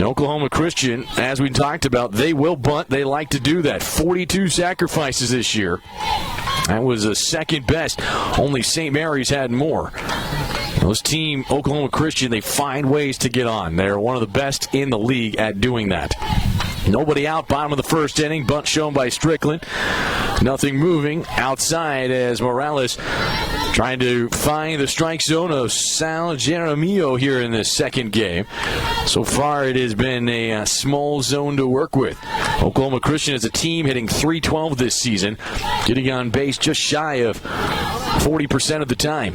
And Oklahoma Christian, as we talked about, they will bunt. They like to do that. 42 sacrifices this year. That was the second best. Only St. Mary's had more. This team, Oklahoma Christian, they find ways to get on. They're one of the best in the league at doing that. Nobody out, bottom of the first inning. Bunt shown by Strickland. Nothing moving outside as Morales trying to find the strike zone of Sal Jaramillo here in this second game. So far, it has been a small zone to work with. Oklahoma Christian is a team hitting .312 this season, getting on base just shy of 40% of the time.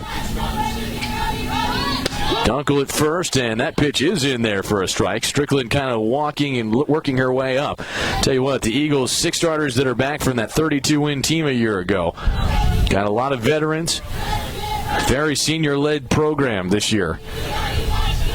Dunkel at first, and that pitch is in there for a strike. Strickland kind of walking and working her way up. Tell you what, the Eagles, 6 starters that are back from that 32-win team a year ago. Got a lot of veterans. Very senior-led program this year.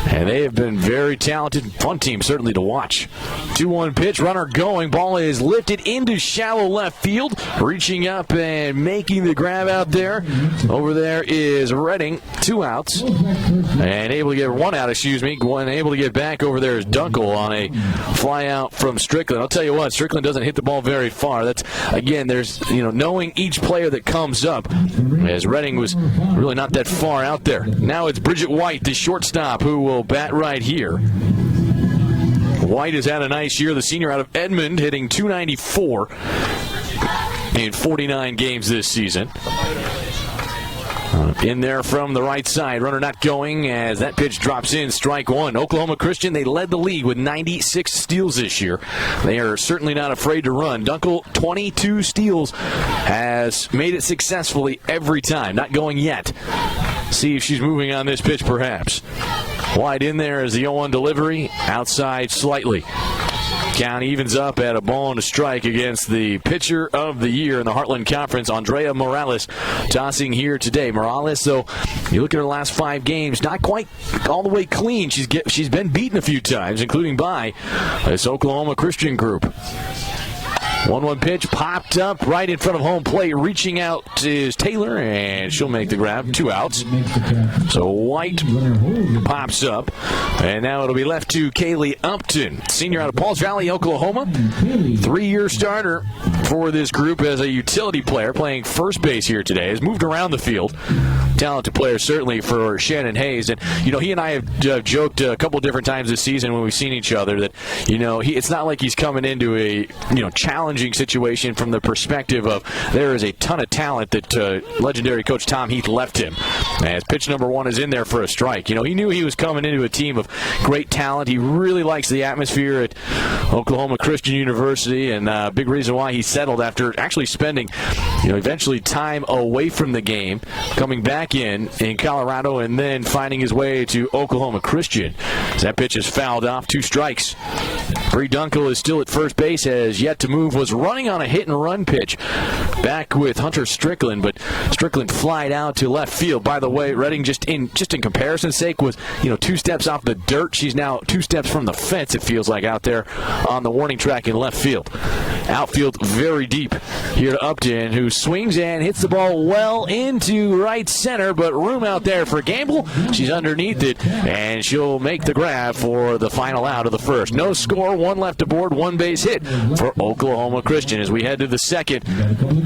And they have been very talented. Fun team, certainly, to watch. 2-1 pitch, runner going. Ball is lifted into shallow left field. Reaching up and making the grab out there. Over there is Redding. 2 outs. And able to get 1 out, able to get back over there is Dunkel on a fly out from Strickland. I'll tell you what, Strickland doesn't hit the ball very far. That's, again, there's, knowing each player that comes up, as Redding was really not that far out there. Now it's Bridget White, the shortstop, who will bat right here. White has had a nice year. The senior out of Edmond, hitting .294 in 49 games this season. In there from the right side. Runner not going as that pitch drops in. Strike 1. Oklahoma Christian, they led the league with 96 steals this year. They are certainly not afraid to run. Dunkel, 22 steals, has made it successfully every time. Not going yet. See if she's moving on this pitch, perhaps. Wide in there is the 0-1 delivery. Outside slightly. Count evens up at a ball and a strike against the pitcher of the year in the Heartland Conference, Andrea Morales, tossing here today. Morales, though, you look at her last 5 games, not quite all the way clean. She's been beaten a few times, including by this Oklahoma Christian group. 1-1 pitch popped up right in front of home plate. Reaching out is Taylor, and she'll make the grab. 2 outs. So White pops up, and now it'll be left to Kaylee Upton, senior out of Pauls Valley, Oklahoma. 3-year starter for this group as a utility player, playing first base here today. Has moved around the field. Talented player, certainly, for Shannon Hayes. And, he and I have joked a couple different times this season when we've seen each other that, it's not like he's coming into a, challenging situation from the perspective of there is a ton of talent that legendary coach Tom Heath left him. As pitch number 1 is in there for a strike. He knew he was coming into a team of great talent. He really likes the atmosphere at Oklahoma Christian University, and a big reason why he settled after actually spending, eventually time away from the game, coming back in Colorado, and then finding his way to Oklahoma Christian. As that pitch is fouled off, 2 strikes. Bree Dunkel is still at first base, has yet to move, was running on a hit-and-run pitch back with Hunter Strickland, but Strickland flied out to left field. By the way, Redding, just in comparison's sake, was 2 steps off the dirt. She's now 2 steps from the fence, it feels like, out there on the warning track in left field. Outfield very deep here to Upton, who swings and hits the ball well into right center, but room out there for Gamble. She's underneath it, and she'll make the grab for the final out of the first. No score, 1 left aboard, 1 base hit for Oklahoma Christian. As we head to the second,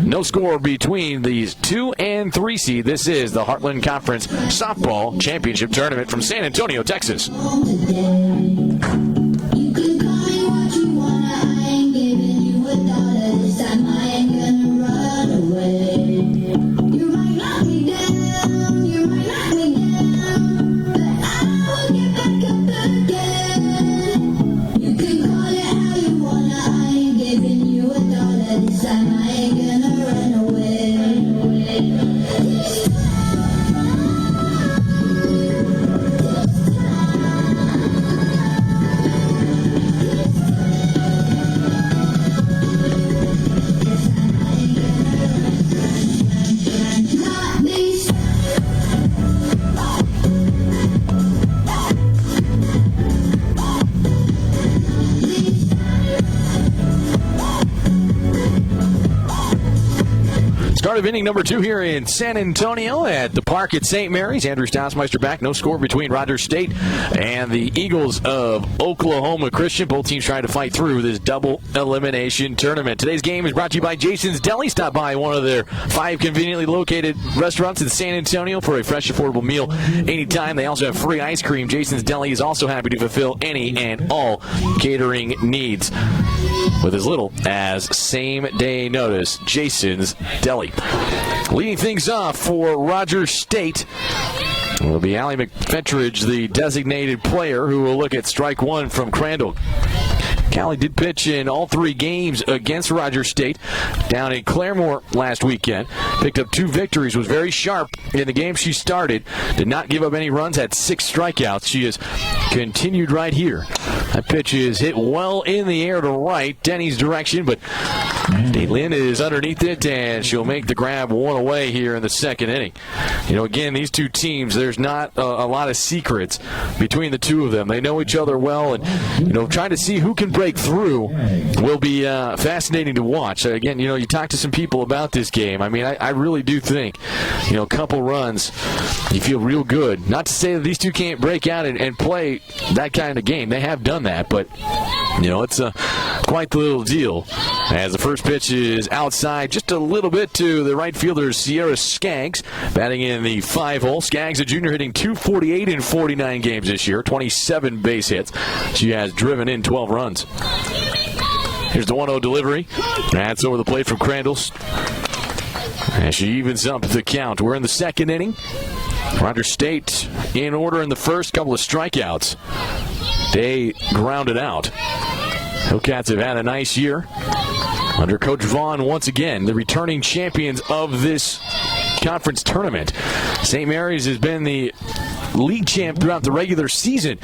no score between these 2 and 3 seed. This is the Heartland Conference Softball Championship Tournament from San Antonio, Texas. Start of inning number 2 here in San Antonio at the park at St. Mary's. Andrew Stausmeister back. No score between Rogers State and the Eagles of Oklahoma Christian. Both teams trying to fight through this double elimination tournament. Today's game is brought to you by Jason's Deli. Stop by one of their 5 conveniently located restaurants in San Antonio for a fresh, affordable meal anytime. They also have free ice cream. Jason's Deli is also happy to fulfill any and all catering needs with as little as same-day notice. Jason's Deli. Leading things off for Rogers State will be Allie McFetridge, the designated player, who will look at strike 1 from Crandall. Callie did pitch in all 3 games against Rogers State down in Claremore last weekend. Picked up 2 victories, was very sharp in the game she started. Did not give up any runs, had 6 strikeouts. She has continued right here. That pitch is hit well in the air to right, Denny's direction, but Lynn is underneath it, and she'll make the grab 1 away here in the 2nd inning. You know, again, these 2 teams, there's not a lot of secrets between the 2 of them. They know each other well, and, you know, trying to see who can break through will be fascinating to watch. Again, you know, you talk to some people about this game. I mean, I really do think, you know, a couple runs, you feel real good. Not to say that these 2 can't break out and play that kind of game. They have done that, but, you know, it's quite the little deal. As the first pitch is outside just a little bit to the right fielder, Sierra Skaggs, batting in the 5-hole. Skaggs, a junior, hitting .248 in 49 games this year, 27 base hits. She has driven in 12 runs. Here's the 1-0 delivery. That's over the plate from Crandall. And she evens up the count. We're in the 2nd inning. Rogers State in order in the first, couple of strikeouts. They grounded out. Hillcats have had a nice year under Coach Vaughn once again, the returning champions of this conference tournament. St. Mary's has been the league champ throughout the regular season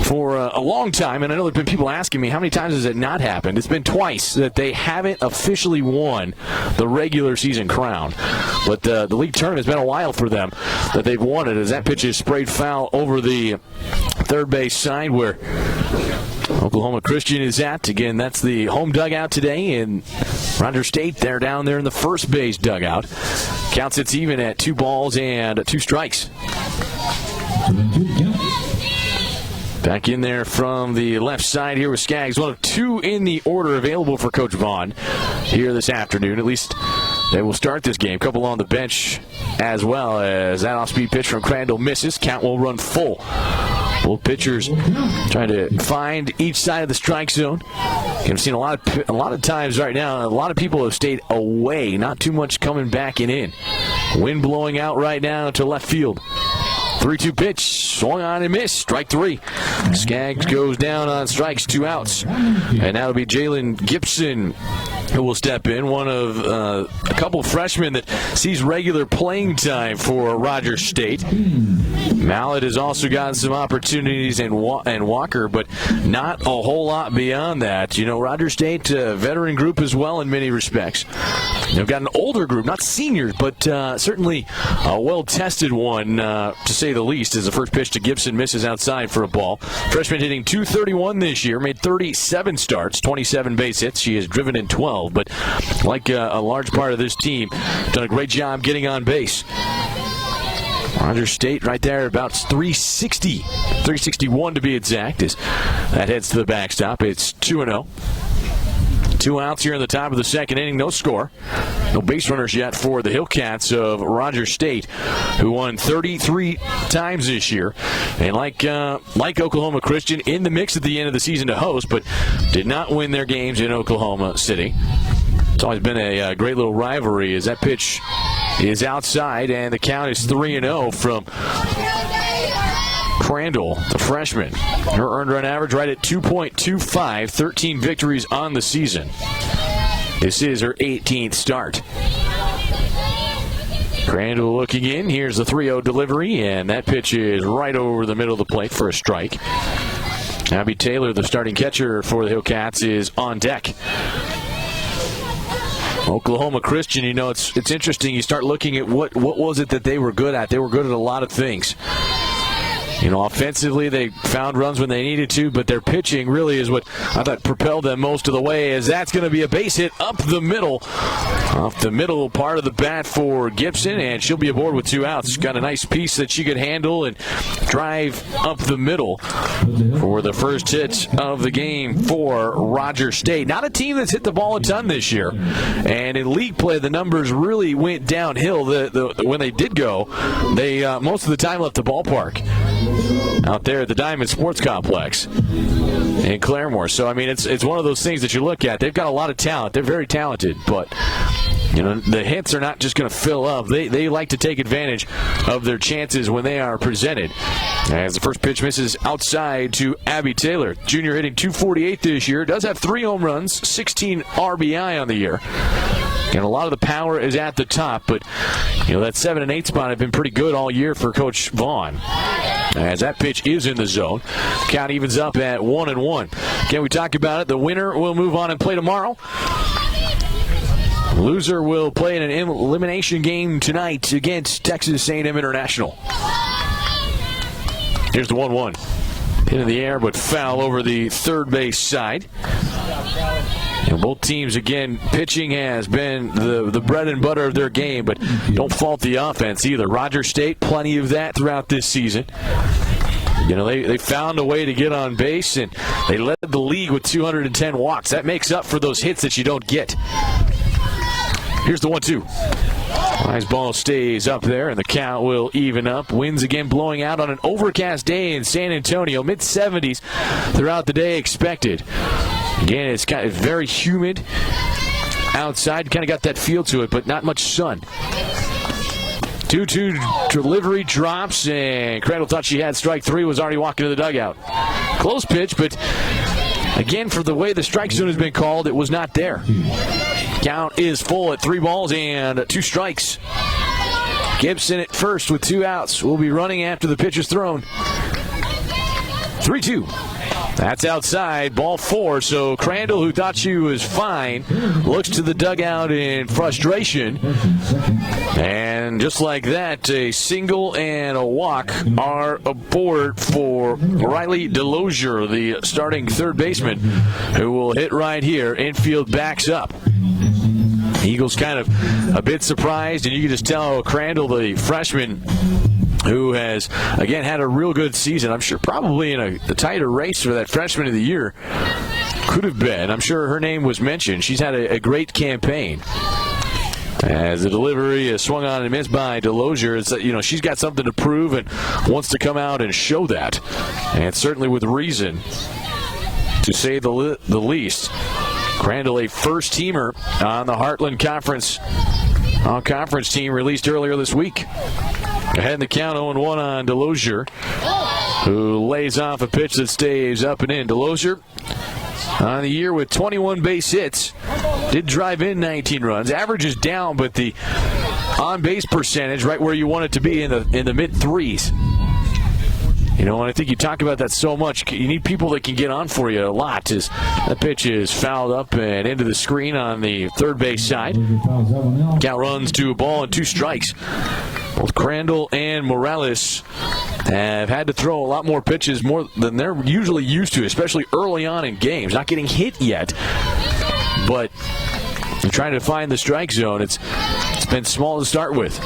for a long time, and I know there have been people asking me how many times has it not happened. It's been twice that they haven't officially won the regular season crown, but the league tournament has been a while for them that they've won it, as that pitch is sprayed foul over the third base side where Oklahoma Christian is at. Again, that's the home dugout today, and Rogers State, they're down there in the first base dugout. Counts it's even at 2 balls and 2 strikes. Back in there from the left side here with Skaggs. 1 of 2 in the order available for Coach Vaughn here this afternoon. At least they will start this game. Couple on the bench as well, as that off-speed pitch from Crandall misses. Count will run full. Both pitchers trying to find each side of the strike zone. I've seen a lot of times right now, a lot of people have stayed away, not too much coming back and in. Wind blowing out right now to left field. 3-2 pitch, swung on and missed. Strike 3. Skaggs goes down on strikes, 2 outs. And that'll be Jalen Gibson who will step in, one of a couple freshmen that sees regular playing time for Rogers State. Mallett has also gotten some opportunities and Walker, but not a whole lot beyond that. You know, Rogers State, veteran group as well in many respects. They've got an older group, not seniors, but certainly a well-tested one, to say the least, as the first pitch to Gibson misses outside for a ball. Freshman hitting .231 this year, made 37 starts, 27 base hits. She has driven in 12, but like a large part of this team, done a great job getting on base. Rogers State right there about 361 to be exact, as that heads to the backstop. It's 2-0. 2 outs here in the top of the 2nd inning. No score. No base runners yet for the Hillcats of Rogers State, who won 33 times this year. And like Oklahoma Christian, in the mix at the end of the season to host, but did not win their games in Oklahoma City. It's always been a great little rivalry, as that pitch is outside, and the count is 3-0 from Crandall, the freshman. Her earned run average right at 2.25, 13 victories on the season. This is her 18th start. Crandall looking in. Here's the 3-0 delivery, and that pitch is right over the middle of the plate for a strike. Abby Taylor, the starting catcher for the Hillcats, is on deck. Oklahoma Christian, you know, it's interesting. You start looking at what was it that they were good at. They were good at a lot of things. Offensively, they found runs when they needed to, but their pitching really is what I thought propelled them most of the way, as that's going to be a base hit up the middle. Off the middle part of the bat for Gibson, and she'll be aboard with 2 outs. Got a nice piece that she could handle and drive up the middle for the first hit of the game for Rogers State. Not a team that's hit the ball a ton this year, and in league play, the numbers really went downhill. When they did go, they most of the time left the ballpark out there at the Diamond Sports Complex in Claremore. So, I mean, it's one of those things that you look at. They've got a lot of talent. They're very talented, but the hits are not just going to fill up. They like to take advantage of their chances when they are presented. As the first pitch misses outside to Abby Taylor. Junior hitting .248 this year. Does have 3 home runs, 16 RBI on the year. And a lot of the power is at the top, but that 7 and 8 spot have been pretty good all year for Coach Vaughn. As that pitch is in the zone, count evens up at 1-1. Again, we talk about it. The winner will move on and play tomorrow. Loser will play in an elimination game tonight against Texas A&M International. Here's the 1-1. Hit in the air, but foul over the third base side. And both teams, again, pitching has been the bread and butter of their game, but don't fault the offense either. Rogers State, plenty of that throughout this season. They found a way to get on base, and they led the league with 210 walks. That makes up for those hits that you don't get. Here's the 1-2. Nice ball stays up there, and the count will even up. Winds again blowing out on an overcast day in San Antonio. Mid-70s throughout the day expected. Again, it's very humid outside. Kind of got that feel to it, but not much sun. 2-2 delivery drops, and Crandall thought she had strike 3, was already walking to the dugout. Close pitch, but again, for the way the strike zone has been called, it was not there. Count is full at 3 balls and 2 strikes. Gibson at first with 2 outs. Will be running after the pitch is thrown. 3-2. That's outside, ball 4. So Crandall, who thought she was fine, looks to the dugout in frustration. And just like that, a single and a walk are aboard for Riley Delosier, the starting third baseman, who will hit right here. Infield backs up. Eagles kind of a bit surprised, and you can just tell Crandall, the freshman, who has, again, had a real good season. I'm sure probably in a tighter race for that freshman of the year. Could have been. I'm sure her name was mentioned. She's had a great campaign. As the delivery is swung on and missed by Delosier, it's, she's got something to prove and wants to come out and show that. And certainly with reason, to say the least. Crandall, a first-teamer on the Heartland Conference all-conference team released earlier this week. Ahead in the count, 0-1 on Delosier, who lays off a pitch that stays up and in. Delosier on the year with 21 base hits. Did drive in 19 runs. Average is down, but the on-base percentage right where you want it to be in the mid-threes. And I think you talk about that so much. You need people that can get on for you a lot. As that pitch is fouled up and into the screen on the third base side. Count runs to a ball and 2 strikes. Both Crandall and Morales have had to throw a lot more pitches, more than they're usually used to, especially early on in games. Not getting hit yet, but they're trying to find the strike zone. It's been small to start with.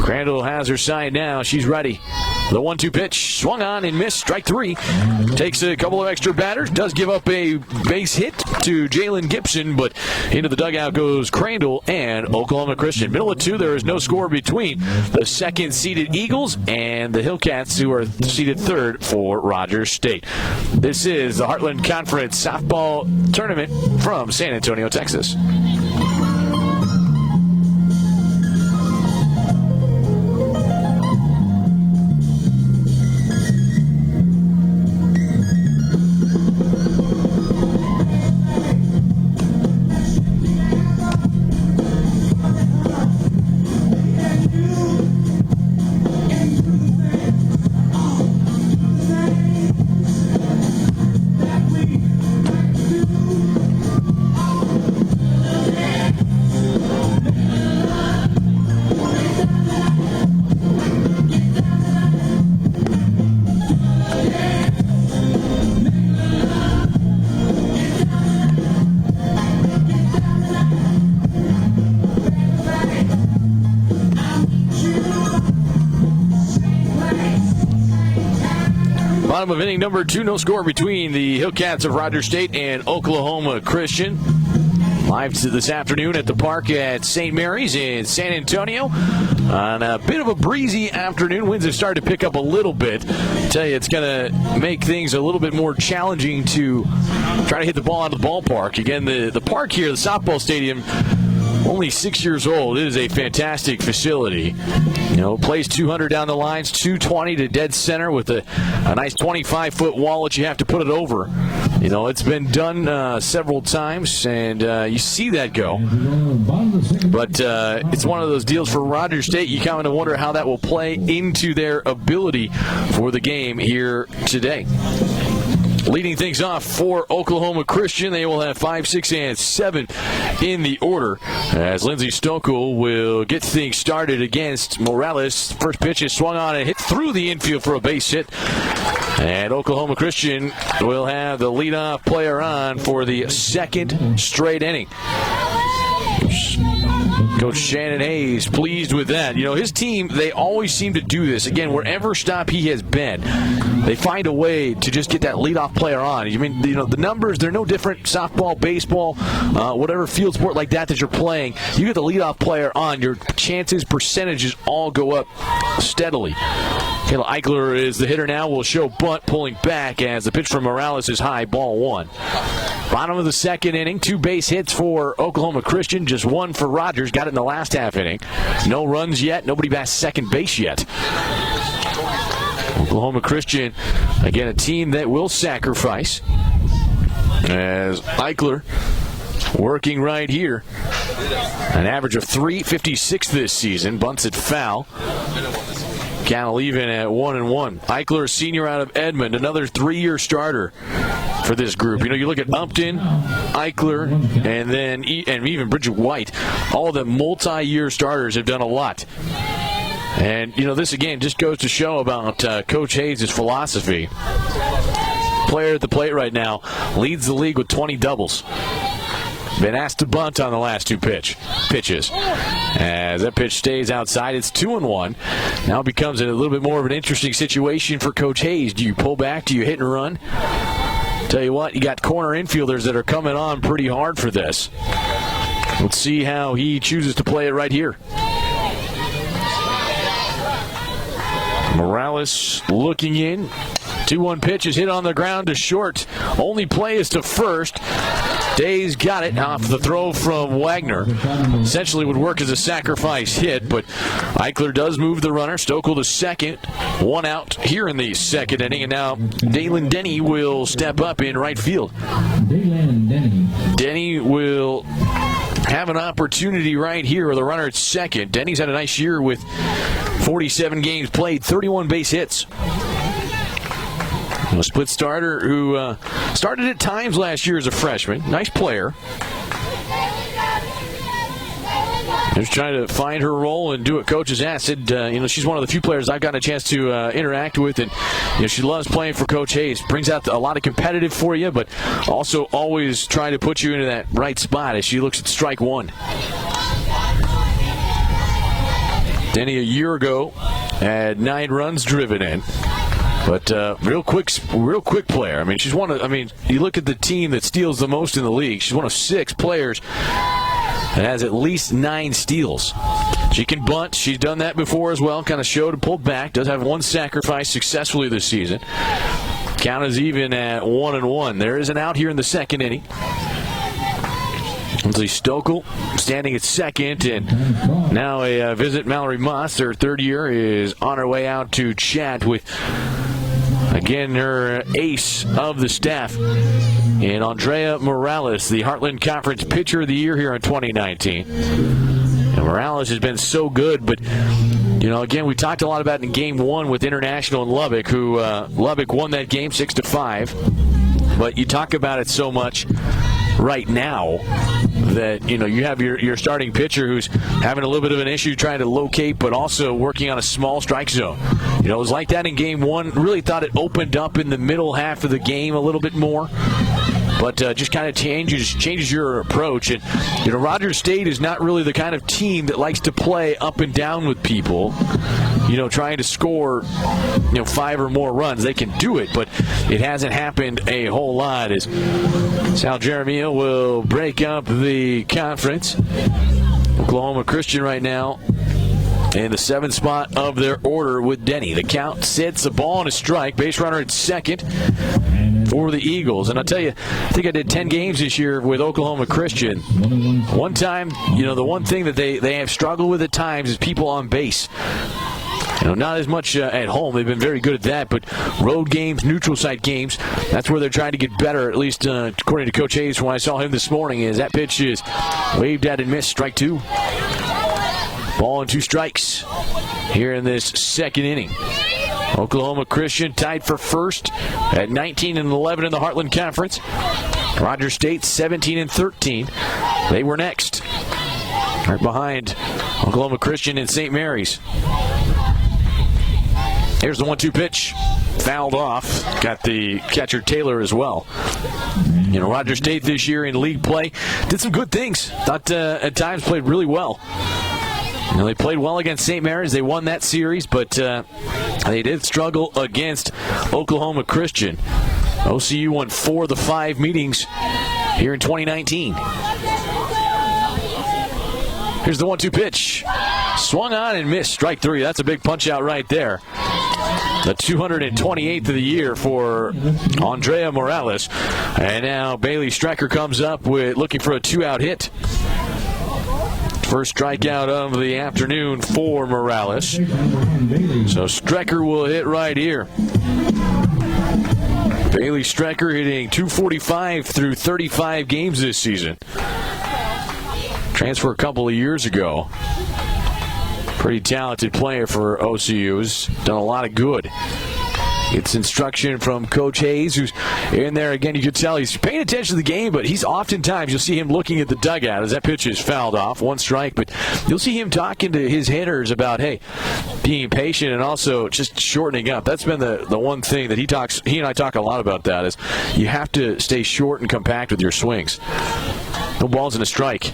Crandall has her side now. She's ready. The 1-2 pitch swung on and missed. Strike 3. Takes a couple of extra batters. Does give up a base hit to Jalen Gibson, but into the dugout goes Crandall and Oklahoma Christian. Middle of 2, there is no score between the second-seeded Eagles and the Hillcats, who are seeded third for Rogers State. This is the Heartland Conference softball tournament from San Antonio, Texas. Bottom of inning number 2, no score between the Hillcats of Rogers State and Oklahoma Christian. Live this afternoon at the park at St. Mary's in San Antonio. On a bit of a breezy afternoon, winds have started to pick up a little bit. I tell you, it's going to make things a little bit more challenging to try to hit the ball out of the ballpark. Again, the park here, the softball stadium, only 6 years old. It is a fantastic facility. Plays 200 down the lines, 220 to dead center with a nice 25-foot wall that you have to put it over. It's been done several times, and you see that go. But it's one of those deals for Rogers State. You kind of wonder how that will play into their ability for the game here today. Leading things off for Oklahoma Christian, they will have 5, 6, and 7 in the order as Lindsey Stokel will get things started against Morales. First pitch is swung on and hit through the infield for a base hit. And Oklahoma Christian will have the leadoff player on for the second straight inning. Coach Shannon Hayes pleased with that. His team, they always seem to do this. Again, wherever stop he has been, they find a way to just get that leadoff player on. The numbers, they're no different. Softball, baseball, whatever field sport like that you're playing, you get the leadoff player on, your chances, percentages all go up steadily. Kayla Eichler is the hitter now. Will show bunt pulling back as the pitch from Morales is high, ball 1. Bottom of the second inning, 2 base hits for Oklahoma Christian, just 1 for Rogers. Got it in the last half inning. No runs yet. Nobody past second base yet. Oklahoma Christian, again, a team that will sacrifice. As Eichler working right here. An average of .356 this season. Bunts it foul. Count even at 1-1. Eichler, senior out of Edmond, another 3-year starter for this group. You look at Upton, Eichler, and then even Bridget White. All of the multi-year starters have done a lot. And, this again just goes to show about Coach Hayes' philosophy. Player at the plate right now leads the league with 20 doubles. Been asked to bunt on the last 2 pitches. As that pitch stays outside, it's 2-1. Now it becomes a little bit more of an interesting situation for Coach Hayes. Do you pull back? Do you hit and run? Tell you what, you got corner infielders that are coming on pretty hard for this. Let's see how he chooses to play it right here. Morales looking in. 2-1 pitch is hit on the ground to short. Only play is to first. Days got it off the throw from Wagner. Essentially would work as a sacrifice hit, but Eichler does move the runner. Stokel to second. 1 out here in the second inning, and now Dalen Denny will step up in right field. Denny will have an opportunity right here with a runner at second. Denny's had a nice year with 47 games played, 31 base hits. A split starter who started at times last year as a freshman. Nice player. Just trying to find her role and do what Coach has asked. She's one of the few players I've gotten a chance to interact with, and she loves playing for Coach Hayes. Brings out a lot of competitive for you, but also always trying to put you into that right spot as she looks at strike 1. Denny a year ago had 9 runs driven in. But real quick player. She's one of. You look at the team that steals the most in the league. She's one of 6 players that has at least 9 steals. She can bunt. She's done that before as well. Kind of showed and pulled back. Does have 1 sacrifice successfully this season. Count is even at 1-1. There is an out here in the second inning. Lindsey Stokel standing at second, and now a visit. Mallory Moss, her 3rd year, is on her way out to chat with, again, her ace of the staff, and Andrea Morales, the Heartland Conference Pitcher of the Year here in 2019. And Morales has been so good, but again, we talked a lot about it in Game 1 with International and Lubbock, who Lubbock won that game 6-5. But you talk about it so much right now that you have your starting pitcher who's having a little bit of an issue trying to locate, but also working on a small strike zone. It was like that in Game 1. Really thought it opened up in the middle half of the game a little bit more. But just kind of changes your approach. And, Rogers State is not really the kind of team that likes to play up and down with people. trying to score, 5 or more runs. They can do it, but it hasn't happened a whole lot as Sal Jeremia will break up the conference. Oklahoma Christian right now in the 7th spot of their order with Denny. The count sits, a ball and a strike. Base runner at second for the Eagles. And I'll tell you, I think I did 10 games this year with Oklahoma Christian. One time, the one thing that they have struggled with at times is people on base. Not as much at home. They've been very good at that, but road games, neutral site games, that's where they're trying to get better, at least according to Coach Hayes when I saw him this morning, is that pitch is waved at and missed, strike 2. Ball and 2 strikes here in this second inning. Oklahoma Christian tied for first at 19-11 in the Heartland Conference. Rogers State 17-13. They were next, right behind Oklahoma Christian and St. Mary's. Here's the 1-2 pitch. Fouled off. Got the catcher Taylor as well. Rogers State this year in league play did some good things. Thought at times played really well. They played well against St. Mary's. They won that series, but they did struggle against Oklahoma Christian. OCU won 4 of the 5 meetings here in 2019. Here's the 1-2 pitch. Swung on and missed. Strike 3. That's a big punch out right there. The 228th of the year for Andrea Morales. And now Bailey Strecker comes up with looking for a 2-out hit. First strikeout of the afternoon for Morales. So Strecker will hit right here. Bailey Strecker hitting .245 through 35 games this season. Transfer a couple of years ago. Pretty talented player for OCU. Has done a lot of good. It's instruction from Coach Hayes, who's in there. Again, you can tell he's paying attention to the game, but he's oftentimes, you'll see him looking at the dugout as that pitch is fouled off, 1 strike. But you'll see him talking to his hitters about, hey, being patient and also just shortening up. That's been the one thing that he and I talk a lot about that, is you have to stay short and compact with your swings. No balls and a strike.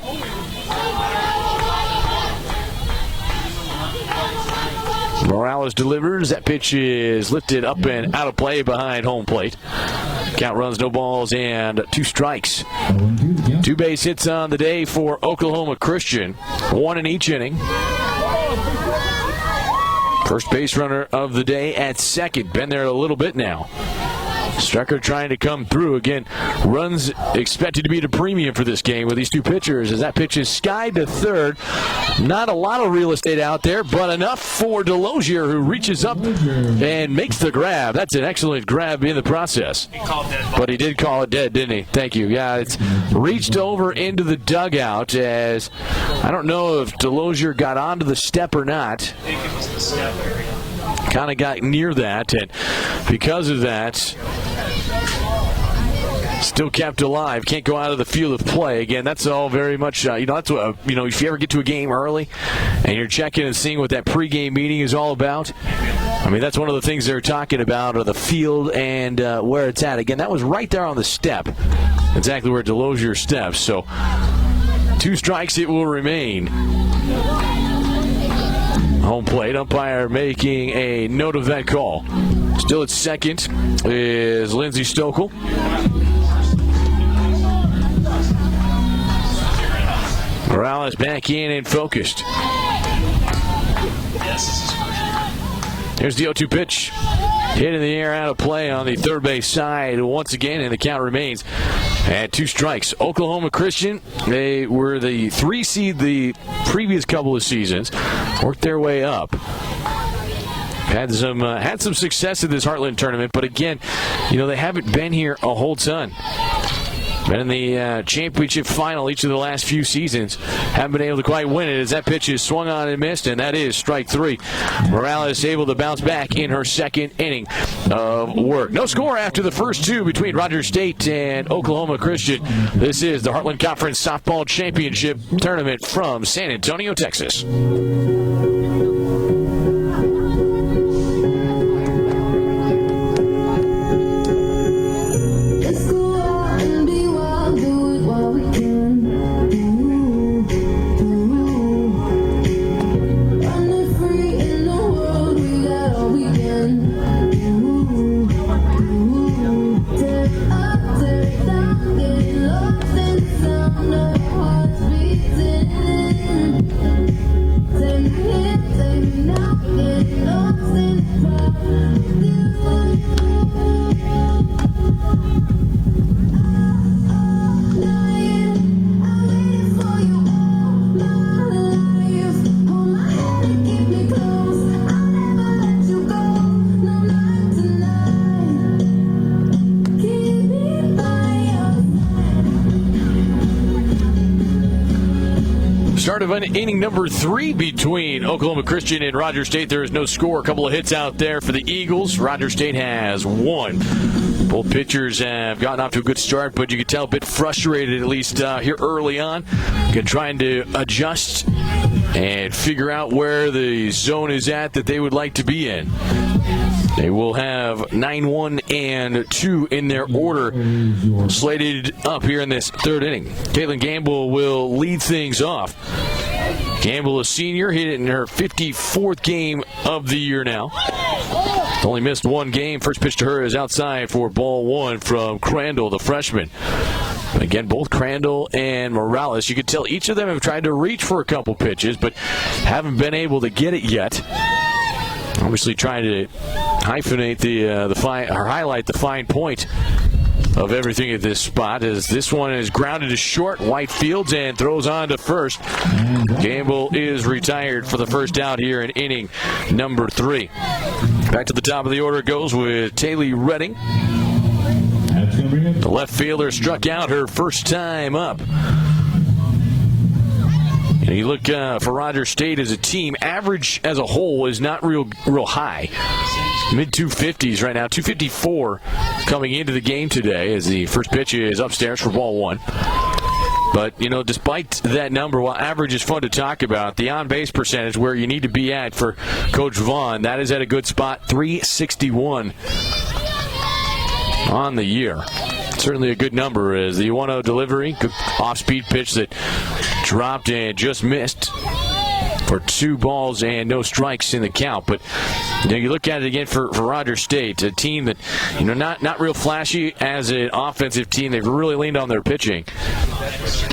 Morales delivers. That pitch is lifted up and out of play behind home plate. Count runs, no balls, and 2 strikes. 2 base hits on the day for Oklahoma Christian. 1 in each inning. First base runner of the day at second. Been there a little bit now. Strecker trying to come through. Again, runs expected to be at a premium for this game with these 2 pitchers as that pitch is skied to third. Not a lot of real estate out there, but enough for Delosier, who reaches up and makes the grab. That's an excellent grab in the process. But he did call it dead, didn't he? Thank you. Yeah, it's reached over into the dugout as I don't know if Delosier got onto the step or not. I think it was the step area. Kind of got near that, and because of that, still kept alive. Can't go out of the field of play. Again, that's all very much, that's what, if you ever get to a game early and you're checking and seeing what that pregame meeting is all about, that's one of the things they're talking about, are the field and where it's at. Again, that was right there on the step, exactly where Delosier steps. So 2 strikes it will remain. Home plate umpire making a note of that call. Still at second is Lindsey Stokel. Morales back in and focused. Here's the 0-2 pitch. Hit in the air, out of play on the third base side once again, and the count remains at 2 strikes. Oklahoma Christian, they were the 3 seed the previous couple of seasons, worked their way up. Had some success in this Heartland tournament, but again, they haven't been here a whole ton. Been in the championship final each of the last few seasons. Haven't been able to quite win it as that pitch is swung on and missed, and that is strike 3. Morales able to bounce back in her second inning of work. No score after the first 2 between Rogers State and Oklahoma Christian. This is the Heartland Conference Softball Championship Tournament from San Antonio, Texas. Start of inning number 3 between Oklahoma Christian and Rogers State. There is no score. A couple of hits out there for the Eagles. Rogers State has 1. Both pitchers have gotten off to a good start, but you can tell a bit frustrated, at least here early on. Again, trying to adjust and figure out where the zone is at that they would like to be in. They will have 9-1-2 in their order slated up here in this third inning. Caitlin Gamble will lead things off. Gamble, a senior, hit it in her 54th game of the year now. Only missed 1 game. First pitch to her is outside for ball 1 from Crandall, the freshman. Again, both Crandall and Morales, you can tell each of them have tried to reach for a couple pitches, but haven't been able to get it yet. Obviously trying to hyphenate highlight the fine point of everything at this spot, as this one is grounded to short. White fields and throws on to first. Gamble is retired for the first out here in inning number 3. Back to the top of the order goes with Taylor Redding. The left fielder struck out her first time up. And you look for Rogers State as a team, average as a whole is not real high. Mid-250s right now, 254 coming into the game today as the first pitch is upstairs for ball 1. But, despite that number, while average is fun to talk about, the on-base percentage where you need to be at for Coach Vaughn, that is at a good spot, 361 on the year. Certainly a good number as the 1-0 delivery, good off-speed pitch that dropped and just missed for 2 balls and no strikes in the count. But you look at it again for Rogers State, a team that not real flashy as an offensive team. They've really leaned on their pitching,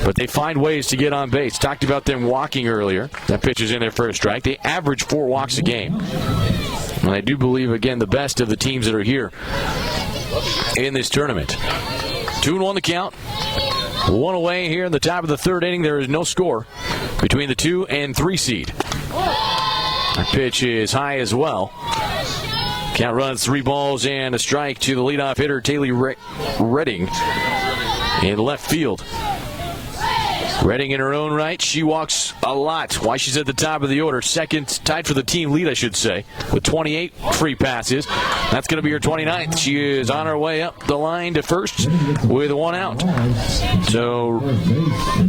but they find ways to get on base. Talked about them walking earlier. That pitch is in there for a strike. They average 4 walks a game, and I do believe, again, the best of the teams that are here in this tournament. 2-1 the count. 1 away here in the top of the third inning. There is no score between the 2 and 3 seed. That pitch is high as well. Count runs 3 balls and a strike to the leadoff hitter, Taylor Redding, in left field. Redding in her own right, she walks a lot. Why she's at the top of the order. Second, tied for the team lead, I should say, with 28 free passes. That's going to be her 29th. She is on her way up the line to first with 1 out. So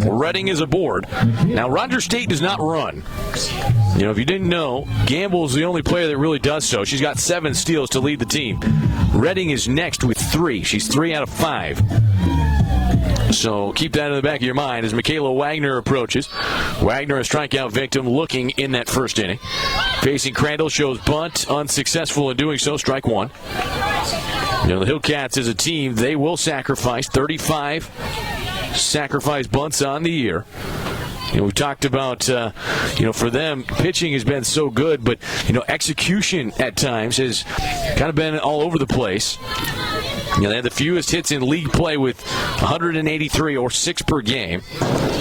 Redding is aboard. Now, Rogers State does not run. If you didn't know, Gamble's the only player that really does so. She's got 7 steals to lead the team. Redding is next with 3. She's 3 out of 5. So keep that in the back of your mind as Michaela Wagner approaches. Wagner, a strikeout victim, looking in that first inning. Facing Crandall, shows bunt, unsuccessful in doing so, strike 1. The Hillcats as a team, they will sacrifice 35 sacrifice bunts on the year. We've talked about, for them, pitching has been so good, but, execution at times has kind of been all over the place. They had the fewest hits in league play with 183 or 6 per game.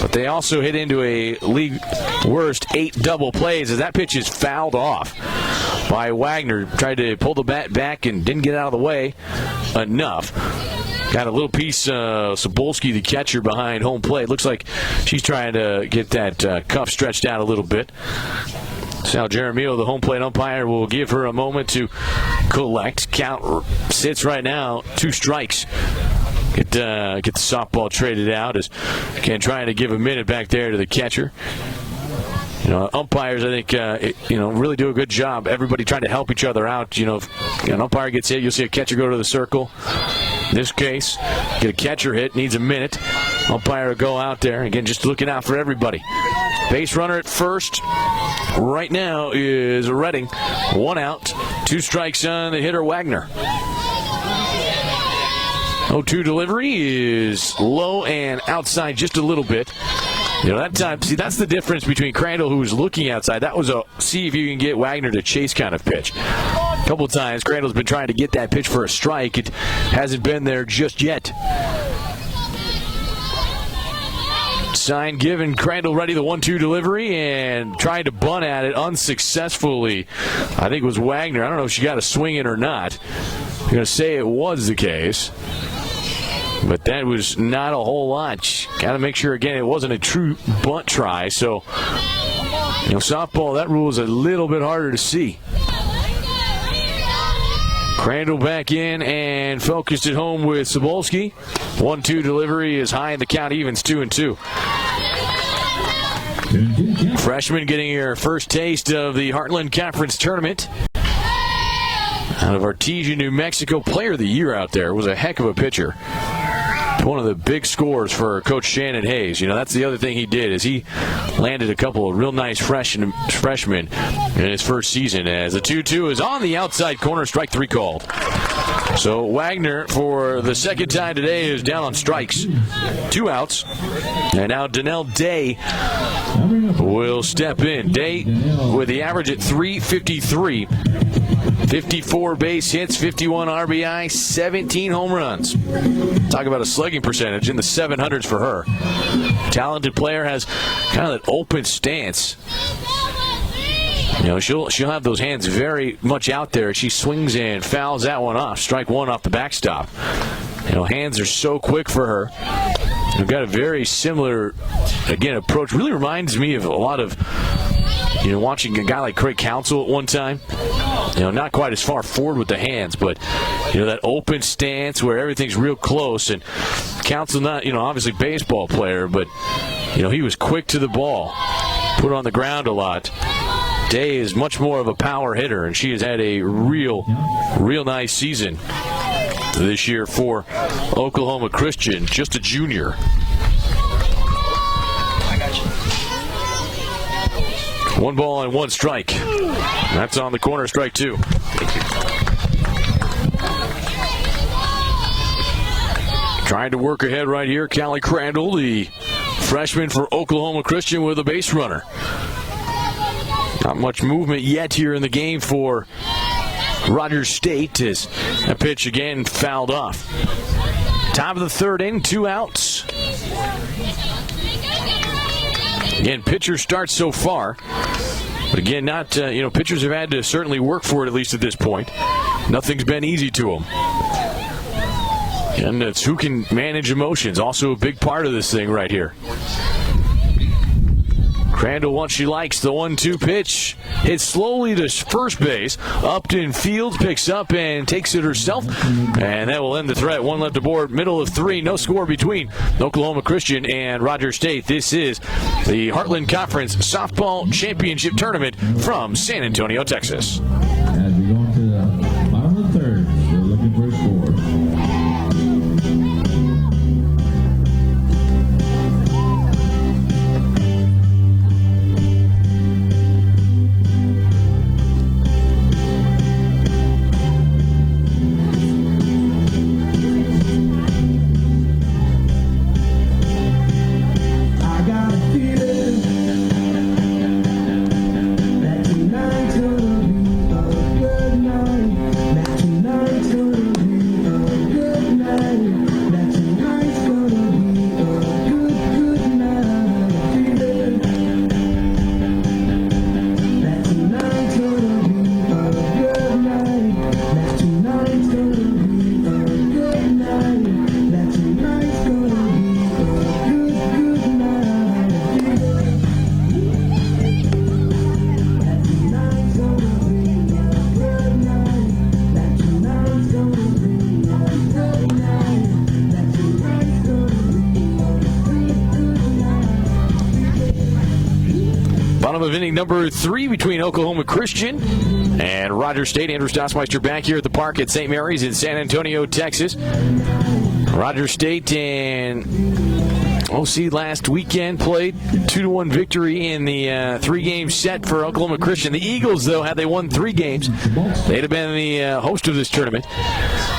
But they also hit into a league worst 8 double plays as that pitch is fouled off by Wagner. Tried to pull the bat back and didn't get out of the way enough. Got a little piece of Sobolski, the catcher, behind home plate. Looks like she's trying to get that cuff stretched out a little bit. Sal Jeremio, the home plate umpire, will give her a moment to collect. Count sits right now, 2 strikes. Get the softball traded out as Ken trying to give a minute back there to the catcher. Umpires, I think, really do a good job. Everybody trying to help each other out. If an umpire gets hit, you'll see a catcher go to the circle. In this case, get a catcher hit, needs a minute. Umpire will go out there. Again, just looking out for everybody. Base runner at first right now is Redding. 1 out, 2 strikes on the hitter, Wagner. 0-2 delivery is low and outside just a little bit. That time, see, that's the difference between Crandall, who was looking outside. That was a see if you can get Wagner to chase kind of pitch. A couple of times, Crandall's been trying to get that pitch for a strike. It hasn't been there just yet. Sign given, Crandall ready, the 1-2 delivery, and trying to bunt at it unsuccessfully. I think it was Wagner. I don't know if she got a swing in or not. I'm going to say it was the case. But that was not a whole lot. Got to make sure, again, it wasn't a true bunt try. So, softball, that rule is a little bit harder to see. Crandall back in and focused at home with Cebulski. 1-2 delivery is high, and the count evens 2-2. Freshman getting her first taste of the Heartland Conference Tournament. Out of Artesia, New Mexico, Player of the Year out there. Was a heck of a pitcher. One of the big scores for Coach Shannon Hayes. That's the other thing he did, is he landed a couple of real nice freshmen in his first season, as the 2-2 is on the outside corner, strike 3 called. So Wagner, for the second time today, is down on strikes. 2 outs. And now Donnell Day will step in. Day with the average at .353. 54 base hits, 51 RBI, 17 home runs. Talk about a slugging percentage in the 700s for her. Talented player, has kind of that open stance. She'll have those hands very much out there. She swings and fouls that one off. Strike 1 off the backstop. Hands are so quick for her. We've got a very similar, again, approach. Really reminds me of a lot of, watching a guy like Craig Counsell at one time. Not quite as far forward with the hands, but, that open stance where everything's real close. And Counsell, not, obviously baseball player, but, he was quick to the ball, put on the ground a lot. Day is much more of a power hitter, and she has had a real nice season this year for Oklahoma Christian, just a junior. One ball and 1 strike. That's on the corner, strike 2. Trying to work ahead right here, Callie Crandall, the freshman for Oklahoma Christian, with a base runner. Not much movement yet here in the game for Rogers State, as that pitch again fouled off. Top of the third inning, 2 outs. Again, pitcher starts so far. But again, not, pitchers have had to certainly work for it, at least at this point. Nothing's been easy to them. And it's who can manage emotions. Also a big part of this thing right here. Crandall, once she likes the 1-2 pitch, hits slowly to first base. Upton Fields picks up and takes it herself. And that will end the threat. 1 left aboard, middle of 3. No score between Oklahoma Christian and Rogers State. This is the Heartland Conference Softball Championship Tournament from San Antonio, Texas. As we go into the bottom of the third, we're looking for a score. Bottom of inning number 3 between Oklahoma Christian and Rogers State. Andrew Stossmeister back here at the park at St. Mary's in San Antonio, Texas. Rogers State and OC last weekend played 2-1 victory in the 3-game set for Oklahoma Christian. The Eagles, though, had they won 3 games, they'd have been the host of this tournament.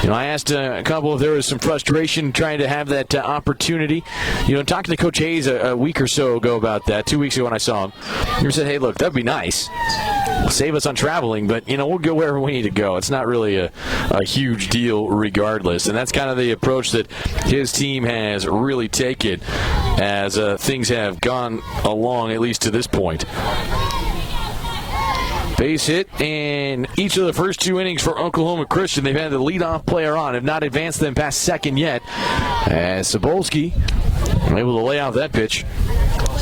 I asked a couple if there was some frustration trying to have that opportunity. Talking to Coach Hayes a week or so ago about that, 2 weeks ago when I saw him, he said, hey, look, that'd be nice. Save us on traveling, but, we'll go wherever we need to go. It's not really a huge deal regardless. And that's kind of the approach that his team has really taken as things have gone along, at least to this point. Base hit in each of the first 2 innings for Oklahoma Christian. They've had the leadoff player on, have not advanced them past second yet. As Cebulski able to lay out that pitch.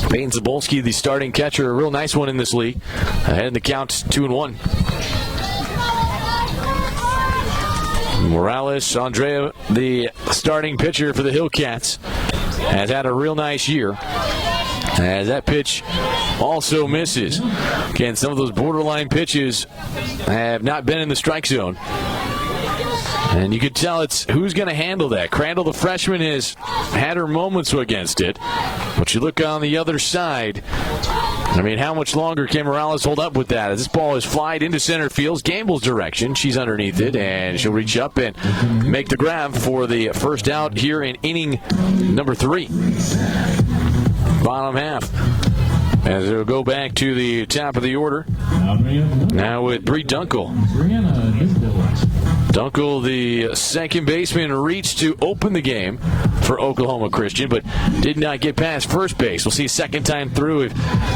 Peyton Cebulski, the starting catcher, a real nice one in this league. Ahead in the count, 2-1. Morales, Andrea, the starting pitcher for the Hillcats, has had a real nice year. As that pitch also misses. Again, some of those borderline pitches have not been in the strike zone. And you can tell it's who's going to handle that. Crandall, the freshman, has had her moments against it. But you look on the other side, I mean, how much longer can Morales hold up with that? As this ball is flied into center field, Gamble's direction. She's underneath it, and she'll reach up and make the grab for the first out here in inning number 3. Bottom half. As it'll go back to the top of the order. Now with Bree Dunkel. Dunkel, the second baseman, reached to open the game for Oklahoma Christian, but did not get past first base. We'll see a second time through if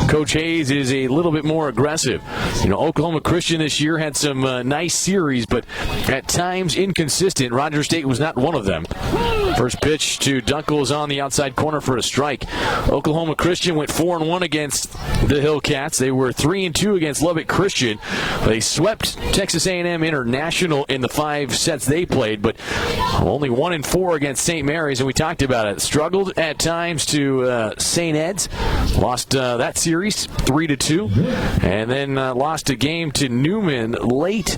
Coach Hayes is a little bit more aggressive. You know, Oklahoma Christian this year had some nice series, but at times inconsistent. Rogers State was not one of them. First pitch to Dunkel is on the outside corner for a strike. Oklahoma Christian went 4-1 against the Hillcats. They were 3-2 against Lubbock Christian. They swept Texas A&M International in the 5 sets they played, but only 1-4 against St. Mary's, and we talked about it. Struggled at times to St. Ed's. Lost that series 3-2, and then lost a game to Newman late,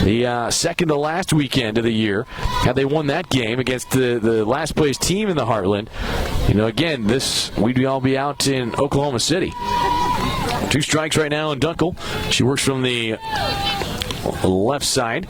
the second to last weekend of the year. Had they won that game against the last place team in the Heartland, you know, again, we'd all be out in Oklahoma City. 2 strikes right now in Dunkel. She works from the left side.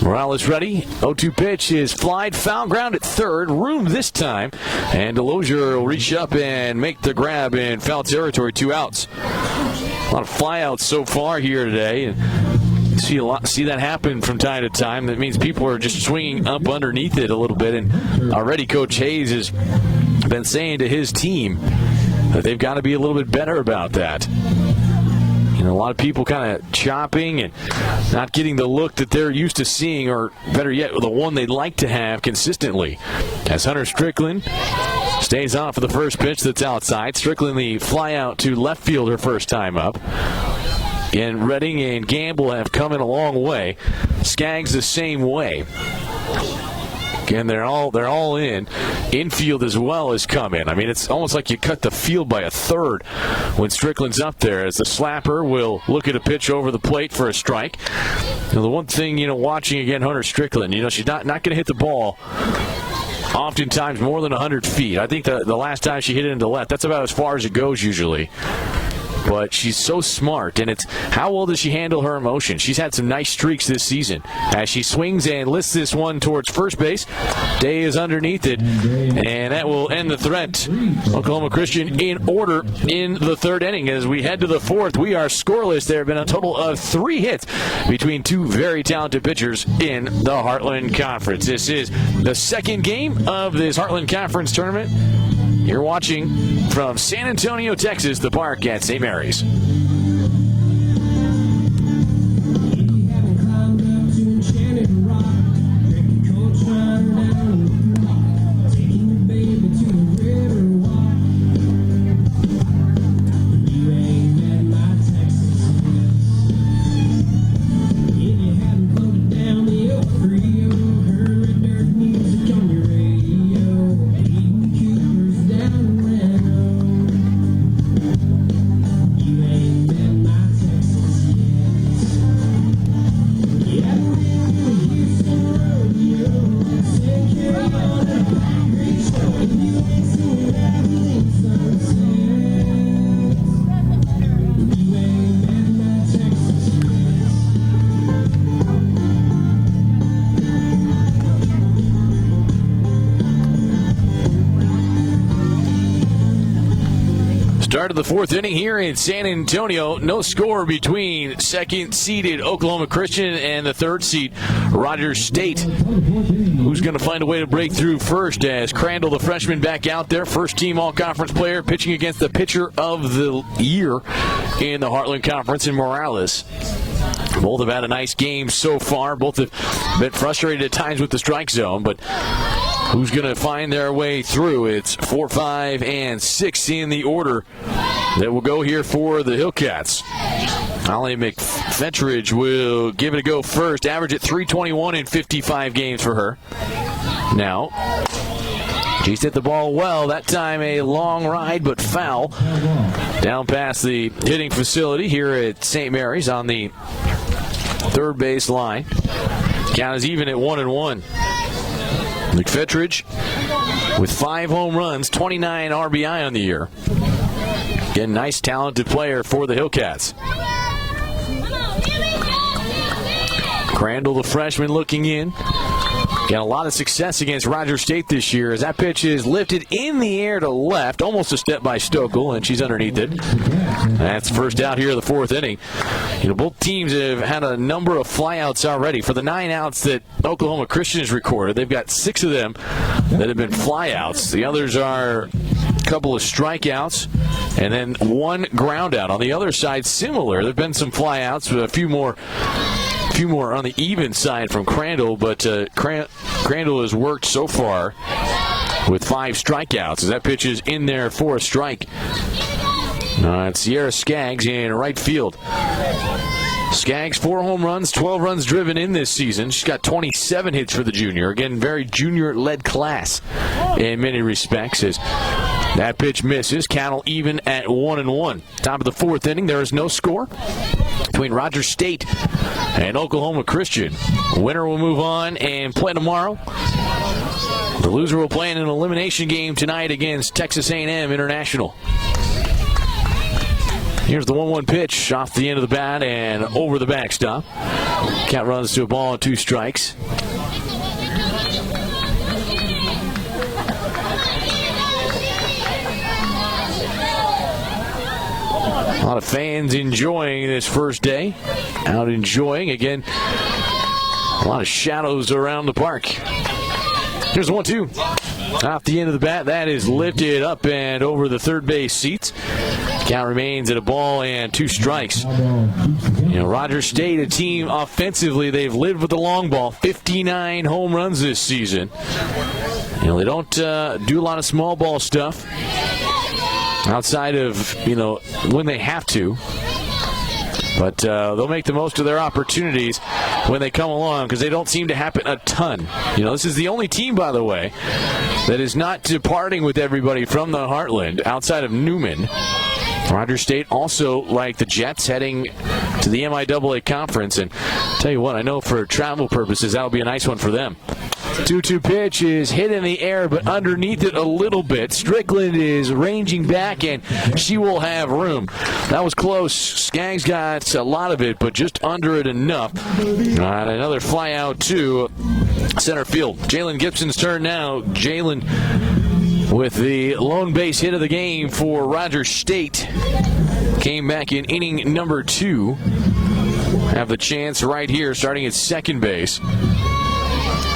Morales ready. 0-2 pitch is flied. Foul ground at third. Room this time. And Delosier will reach up and make the grab in foul territory. 2 outs. A lot of flyouts so far here today. And see that happen from time to time. That means people are just swinging up underneath it a little bit. And already Coach Hayes has been saying to his team that they've got to be a little bit better about that. A lot of people kind of chopping and not getting the look that they're used to seeing, or better yet, the one they'd like to have consistently. As Hunter Strickland stays on for the first pitch that's outside. Strickland, the fly out to left field her first time up. And Redding and Gamble have come in a long way. Skaggs the same way. Again, they're all in. Infield as well has come in. I mean, it's almost like you cut the field by a third when Strickland's up there, as the slapper will look at a pitch over the plate for a strike. You know, the one thing, watching again Hunter Strickland, she's not going to hit the ball oftentimes more than 100 feet. I think the last time she hit it into left, that's about as far as it goes usually. But she's so smart, and it's how well does she handle her emotion? She's had some nice streaks this season as she swings and lifts this one towards first base. Day is underneath it, and that will end the threat. Oklahoma Christian in order in the 3rd inning. As we head to the 4th, we are scoreless. There have been a total of 3 hits between 2 very talented pitchers in the Heartland Conference. This is the 2nd game of this Heartland Conference tournament. You're watching from San Antonio, Texas, the park at St. Mary's. Start of the 4th inning here in San Antonio. No score between 2nd-seeded Oklahoma Christian and the 3rd seed Rogers State. Who's going to find a way to break through first, as Crandall, the freshman, back out there. First-team all-conference player, pitching against the pitcher of the year in the Heartland Conference in Morales. Both have had a nice game so far. Both have been frustrated at times with the strike zone, but who's going to find their way through? It's 4, 5, and 6 in the order that will go here for the Hillcats. Holly McFetridge will give it a go first. Average at .321 in 55 games for her. Now, she's hit the ball well. That time a long ride, but foul. Down past the hitting facility here at St. Mary's on the third base line. Count is even at 1-1. McFetridge with 5 home runs, 29 RBI on the year. Again, nice, talented player for the Hillcats. Crandall, the freshman, looking in. Got a lot of success against Rogers State this year as that pitch is lifted in the air to left, almost a step by Stokel, and she's underneath it. That's first out here of the 4th inning. You know, both teams have had a number of flyouts already. For the 9 outs that Oklahoma Christian has recorded, they've got 6 of them that have been flyouts. The others are a couple of strikeouts and then 1 ground out. On the other side, similar. There have been some flyouts, but a few more on the even side from Crandall, but Crandall has worked so far with 5 strikeouts as that pitch is in there for a strike. It's Sierra Skaggs in right field. Skaggs, 4 home runs, 12 runs driven in this season. She's got 27 hits for the junior. Again, very junior-led class in many respects. As that pitch misses, Cattle even at 1-1. Top of the 4th inning, there is no score between Rogers State and Oklahoma Christian. Winner will move on and play tomorrow. The loser will play in an elimination game tonight against Texas A&M International. Here's the 1-1 pitch off the end of the bat and over the backstop. Count runs to a ball and 2 strikes. A lot of fans enjoying this first day. Out enjoying. Again, a lot of shadows around the park. Here's the 1-2. Off the end of the bat. That is lifted up and over the third base seats. Count remains at a ball and 2 strikes. You know, Rogers State, a team offensively, they've lived with the long ball. 59 home runs this season. You know, they don't do a lot of small ball stuff outside of, you know, when they have to. But they'll make the most of their opportunities when they come along because they don't seem to happen a ton. You know, this is the only team, by the way, that is not departing with everybody from the Heartland outside of Newman. Rogers State also, like the Jets, heading to the MIAA conference. And tell you what, I know for travel purposes, that'll be a nice one for them. 2-2 pitch is hit in the air, but underneath it a little bit. Strickland is ranging back, and she will have room. That was close. Skaggs got a lot of it, but just under it enough. Another fly out to center field. Jalen Gibson's turn now. Jalen with the lone base hit of the game for Rogers State. Came back in inning number 2. Have the chance right here starting at second base.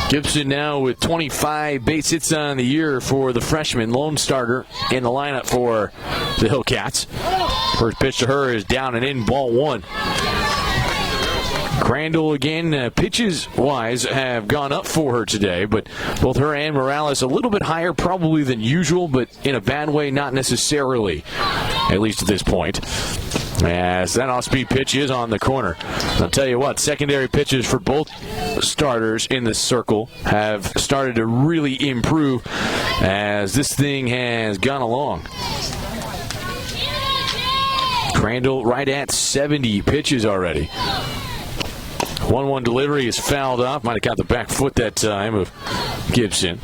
Gibson now with 25 base hits on the year for the freshman, lone starter in the lineup for the Hillcats. First pitch to her is down and in, ball 1. Crandall again, pitches-wise, have gone up for her today, but both her and Morales a little bit higher probably than usual, but in a bad way, not necessarily, at least at this point. As that off-speed pitch is on the corner. I'll tell you what, secondary pitches for both starters in the circle have started to really improve as this thing has gone along. Crandall right at 70 pitches already. 1-1 delivery is fouled off. Might have got the back foot that time of Gibson.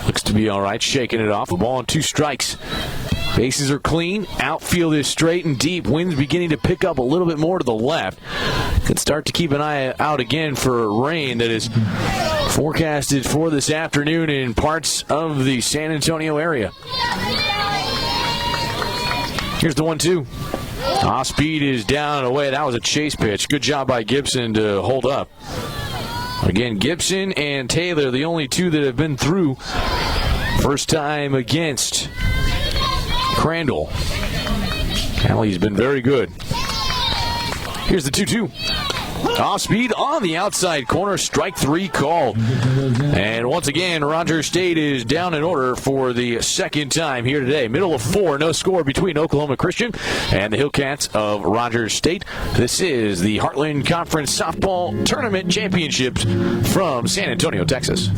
Looks to be all right, shaking it off. A ball and 2 strikes. Bases are clean. Outfield is straight and deep. Wind's beginning to pick up a little bit more to the left. Could start to keep an eye out again for rain that is forecasted for this afternoon in parts of the San Antonio area. Here's the 1-2. Off speed is down and away. That was a chase pitch. Good job by Gibson to hold up. Again, Gibson and Taylor, the only 2 that have been through. First time against Crandall. Allie's been very good. Here's the 2-2. Off speed on the outside corner, strike 3 call. And once again, Rogers State is down in order for the second time here today. Middle of 4, no score between Oklahoma Christian and the Hillcats of Rogers State. This is the Heartland Conference Softball Tournament Championships from San Antonio, Texas.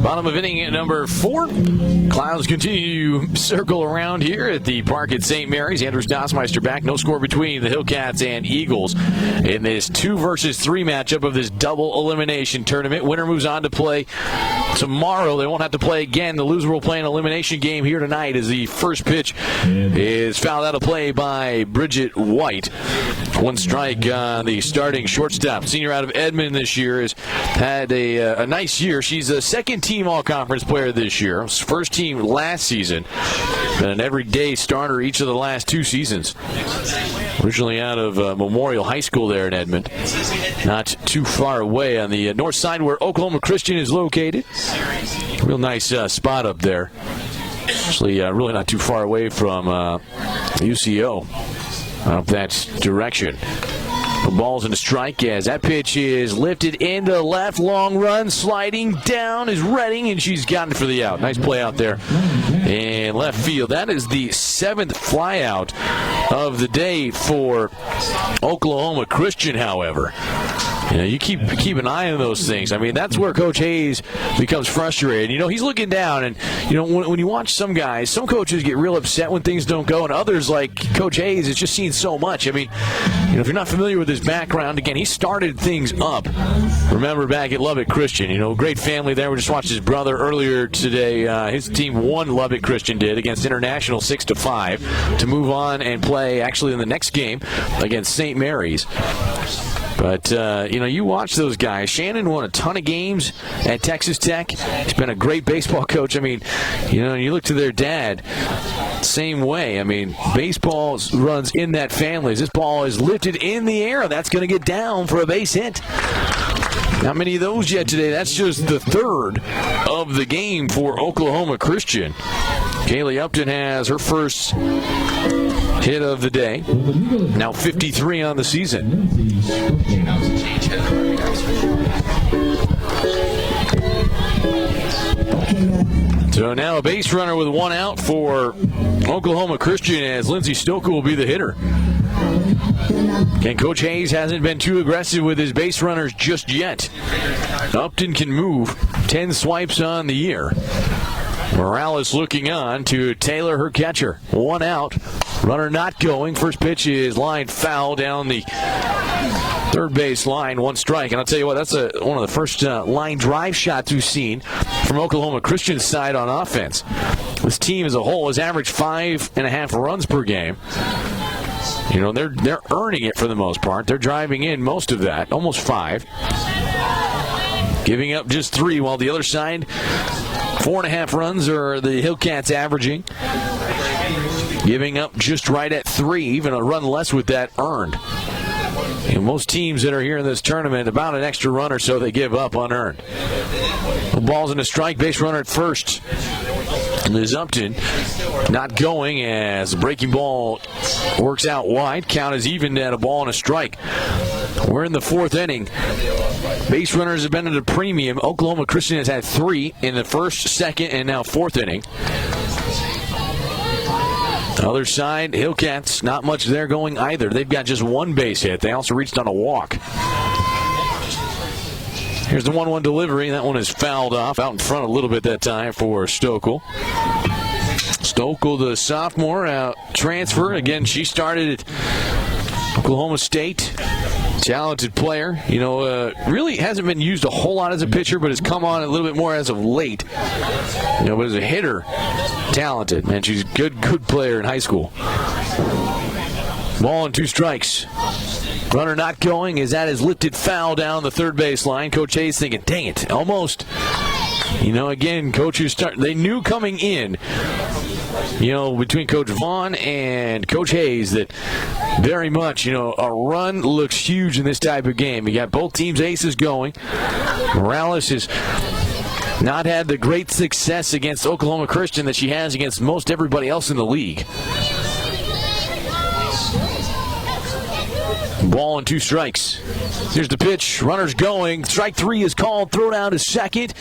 Bottom of inning at number 4. Clouds continue to circle around here at the park at St. Mary's. Andrews Dossmeister back. No score between the Hillcats and Eagles in this 2 versus 3 matchup of this double elimination tournament. Winner moves on to play tomorrow. They won't have to play again. The loser will play an elimination game here tonight as the first pitch is fouled out of play by Bridget White. 1 strike on the starting shortstop. Senior out of Edmond this year has had a nice year. She's a second-team all-conference player this year. First team last season. Been an everyday starter each of the last 2 seasons. Originally out of Memorial High School there in Edmond. Not too far away on the north side where Oklahoma Christian is located. Real nice spot up there. Actually, really not too far away from UCO up that direction. The ball's in a strike as that pitch is lifted into left. Long run, sliding down is Redding, and she's gotten it for the out. Nice play out there in left field. That is the 7th flyout of the day for Oklahoma Christian, however. You know, you keep an eye on those things. I mean, that's where Coach Hayes becomes frustrated. You know, he's looking down, and, you know, when you watch some guys, some coaches get real upset when things don't go, and others, like Coach Hayes, has just seen so much. I mean, you know, if you're not familiar with his background, again, he started things up. Remember back at Lubbock Christian, you know, great family there. We just watched his brother earlier today. His team won, Lubbock Christian did, against International 6-5 to move on and play actually in the next game against St. Mary's. But, you know, you watch those guys. Shannon won a ton of games at Texas Tech. He's been a great baseball coach. I mean, you know, you look to their dad, same way. I mean, baseball runs in that family. As this ball is lifted in the air, that's going to get down for a base hit. Not many of those yet today. That's just the 3rd of the game for Oklahoma Christian. Kaylee Upton has her first hit of the day. Now 53 on the season. So now a base runner with 1 out for Oklahoma Christian as Lindsey Stoker will be the hitter. And Coach Hayes hasn't been too aggressive with his base runners just yet. Upton can move 10 swipes on the year. Morales looking on to Taylor, her catcher. 1 out. Runner not going. First pitch is lined foul down the third base line. 1 strike. And I'll tell you what, that's one of the first line drive shots we've seen from Oklahoma Christian's side on offense. This team as a whole has averaged 5.5 runs per game. You know, they're earning it for the most part. They're driving in most of that, almost 5. Giving up just 3, while the other side, 4.5 runs are the Hillcats averaging. Giving up just right at 3, even a run less with that earned. And most teams that are here in this tournament, about an extra run or so they give up unearned. The ball's in a strike, base runner at first. Liz Upton not going as the breaking ball works out wide. Count is even at a ball and a strike. We're in the fourth inning. Base runners have been at a premium. Oklahoma Christian has had 3 in the first, second, and now fourth inning. Other side, Hillcats, not much there going either. They've got just 1 base hit. They also reached on a walk. Here's the 1-1 delivery. That one is fouled off out in front a little bit that time for Stokel. Stokel, the sophomore, transfer. Again, she started at Oklahoma State. Talented player. Really hasn't been used a whole lot as a pitcher, but has come on a little bit more as of late. But as a hitter, talented. Man, she's a good player in high school. Ball and 2 strikes. Runner not going as that is lifted foul down the third base line. Coach Hayes thinking, dang it, almost. Again, coaches they knew coming in, between Coach Vaughn and Coach Hayes that very much, a run looks huge in this type of game. You got both teams' aces going. Morales has not had the great success against Oklahoma Christian that she has against most everybody else in the league. Ball and 2 strikes. Here's the pitch. Runner's going. Strike 3 is called. Throw down to second.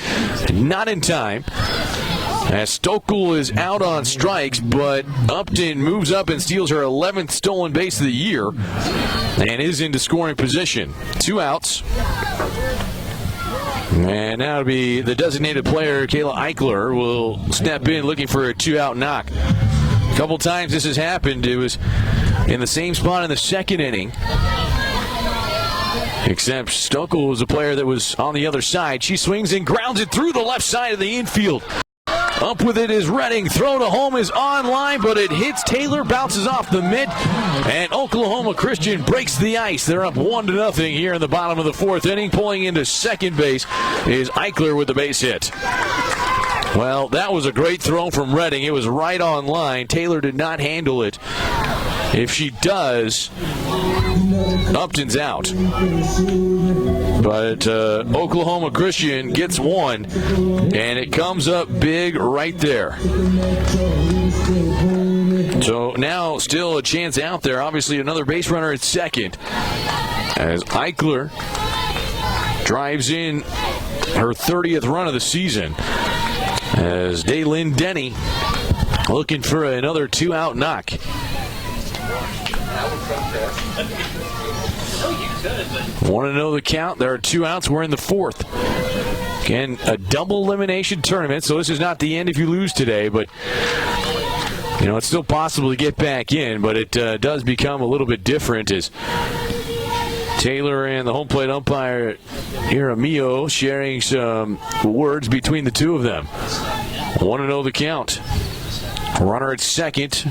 Not in time. As Stokel is out on strikes, but Upton moves up and steals her 11th stolen base of the year and is into scoring position. 2 outs. And now it'll be the designated player, Kayla Eichler, will step in looking for a 2-out knock. A couple times this has happened. It was in the same spot in the second inning. Except Stokel was a player that was on the other side. She swings and grounds it through the left side of the infield. Up with it is Redding. Throw to home is on line, but it hits Taylor, bounces off the mitt, and Oklahoma Christian breaks the ice. They're up 1-0 here in the bottom of the fourth inning. Pulling into second base is Eichler with the base hit. Well, that was a great throw from Redding. It was right on line. Taylor did not handle it. If she does, Upton's out. But Oklahoma Christian gets 1, and it comes up big right there. So now still a chance out there. Obviously another base runner at second as Eichler drives in her 30th run of the season. As Daylin Denny looking for another 2-out knock. Want to know the count? There are 2 outs. We're in the fourth. Again, a double elimination tournament, so this is not the end if you lose today, but it's still possible to get back in, but it does become a little bit different as Taylor and the home plate umpire Iramio sharing some words between the two of them. Want to know the count. Runner at second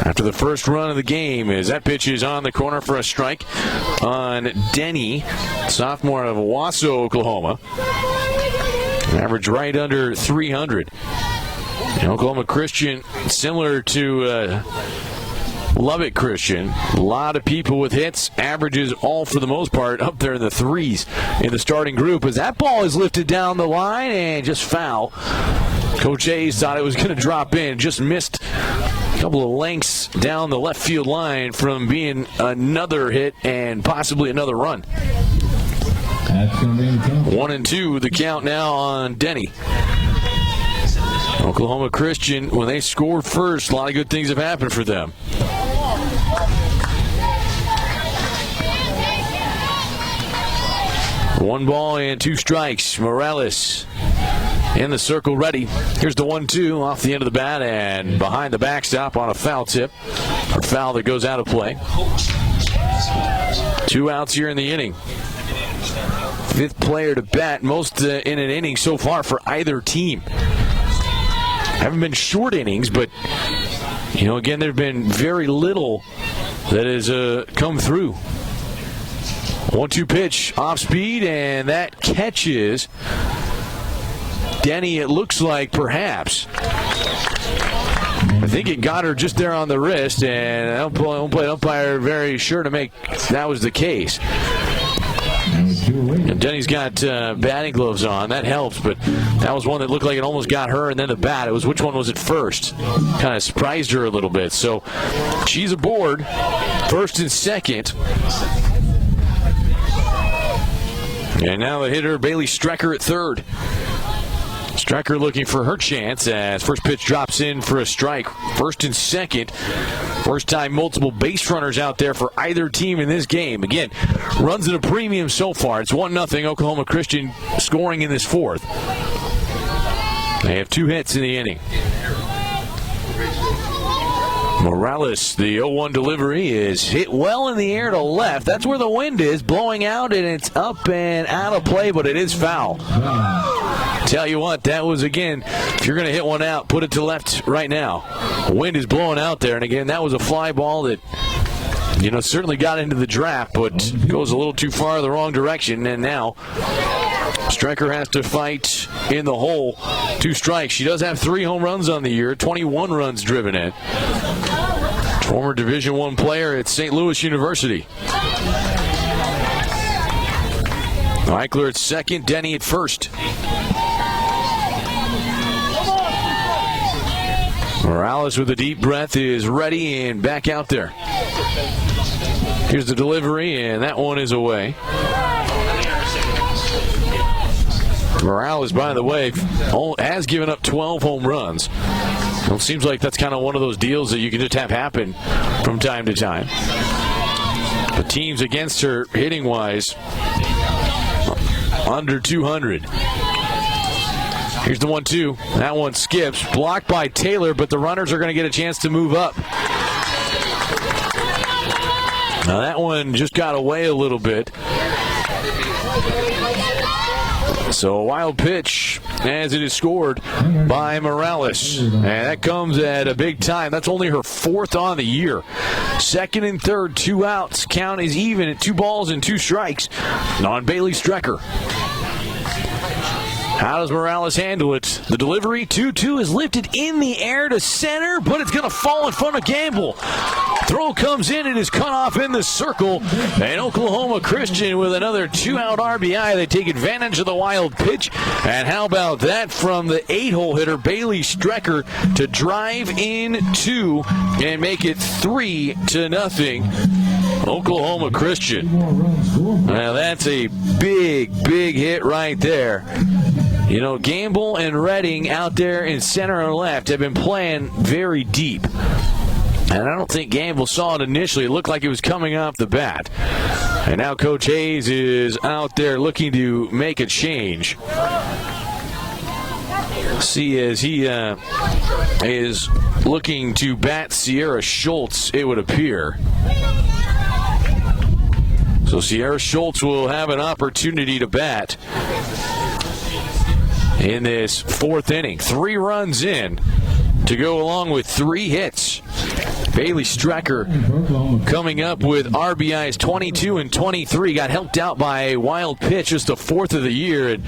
after the first run of the game as that pitch is on the corner for a strike on Denny, sophomore of Owasso, Oklahoma. Average right under 300. And Oklahoma Christian, similar to Lubbock Christian, a lot of people with hits, averages all for the most part up there in the 3s in the starting group as that ball is lifted down the line and just foul. Coach Hayes thought it was going to drop in, just missed a couple of lengths down the left field line from being another hit and possibly another run. 1-2, the count now on Denny. Oklahoma Christian, when they scored first, a lot of good things have happened for them. One ball and 2 strikes. Morales in the circle ready. Here's the 1-2 off the end of the bat and behind the backstop on a foul tip. A foul that goes out of play. 2 outs here in the inning. 5th player to bat, most in an inning so far for either team. Haven't been short innings, but again, there's been very little that has come through. 1-2 pitch, off speed, and that catches Denny, it looks like, perhaps. I think it got her just there on the wrist, and home plate umpire very sure to make that was the case. And Denny's got batting gloves on. That helps, but that was one that looked like it almost got her and then the bat. It was which one was it first? Kind of surprised her a little bit. So she's aboard, first and second. And now the hitter, Bailey Strecker at third. Strecker looking for her chance as first pitch drops in for a strike. First and second. First time multiple base runners out there for either team in this game. Again, runs at a premium so far. It's 1-0 Oklahoma Christian scoring in this fourth. They have 2 hits in the inning. Morales, the 0-1 delivery is hit well in the air to left. That's where the wind is blowing out, and it's up and out of play, but it is foul. Tell you what, that was, again, if you're going to hit one out, put it to left right now. The wind is blowing out there, and again, that was a fly ball that, certainly got into the draft, but goes a little too far the wrong direction, and now Strecker has to fight in the hole. 2 strikes. She does have 3 home runs on the year, 21 runs driven in. Former Division I player at St. Louis University. Eichler at second, Denny at first. Morales with a deep breath is ready and back out there. Here's the delivery, and that one is away. Morales, by the way, has given up 12 home runs. Well, it seems like that's kind of one of those deals that you can just have happen from time to time. The teams against her, hitting-wise, under 200. Here's the 1-2. That one skips. Blocked by Taylor, but the runners are going to get a chance to move up. Now that one just got away a little bit. So a wild pitch as it is scored by Morales. And that comes at a big time. That's only her 4th on the year. Second and third, 2 outs. Count is even at 2 balls and 2 strikes on Bailey Strecker. How does Morales handle it? The delivery, 2-2, is lifted in the air to center, but it's going to fall in front of Gamble. Throw comes in, it is cut off in the circle, and Oklahoma Christian with another 2-out RBI. They take advantage of the wild pitch, and how about that from the 8-hole hitter, Bailey Strecker, to drive in 2 and make it 3-0. Oklahoma Christian. Now that's a big, big hit right there. Gamble and Redding out there in center and left have been playing very deep. And I don't think Gamble saw it initially. It looked like it was coming off the bat. And now Coach Hayes is out there looking to make a change. See, as he is looking to bat Sierra Schultz, it would appear. So Sierra Schultz will have an opportunity to bat in this 4th inning. 3 runs in to go along with 3 hits. Bailey Strecker coming up with RBIs 22 and 23. Got helped out by a wild pitch, just the 4th of the year. And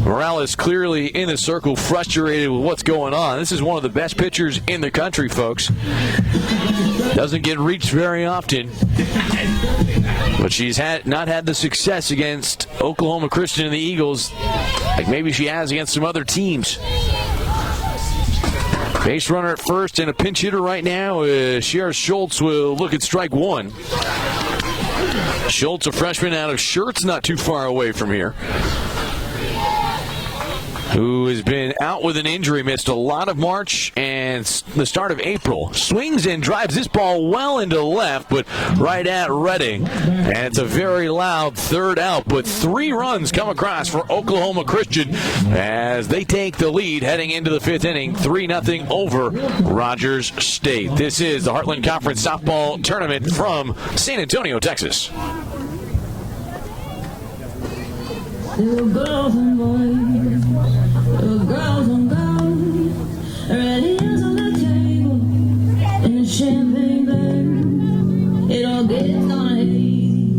Morales clearly in the circle, frustrated with what's going on. This is one of the best pitchers in the country, folks. Doesn't get reached very often. But she's not had the success against Oklahoma Christian and the Eagles like maybe she has against some other teams. Base runner at first and a pinch hitter right now. Sierra Schultz will look at strike 1. Schultz, a freshman out of Schertz, not too far away from here, who has been out with an injury, missed a lot of March and the start of April. Swings and drives this ball well into left, but right at Redding. And it's a very loud 3rd out, but 3 runs come across for Oklahoma Christian as they take the lead heading into the 5th inning, 3-0 over Rogers State. This is the Heartland Conference Softball Tournament from San Antonio, Texas. Girls and boys, girls and guys, ready is on the table, and the champagne burns. It all gets on hazy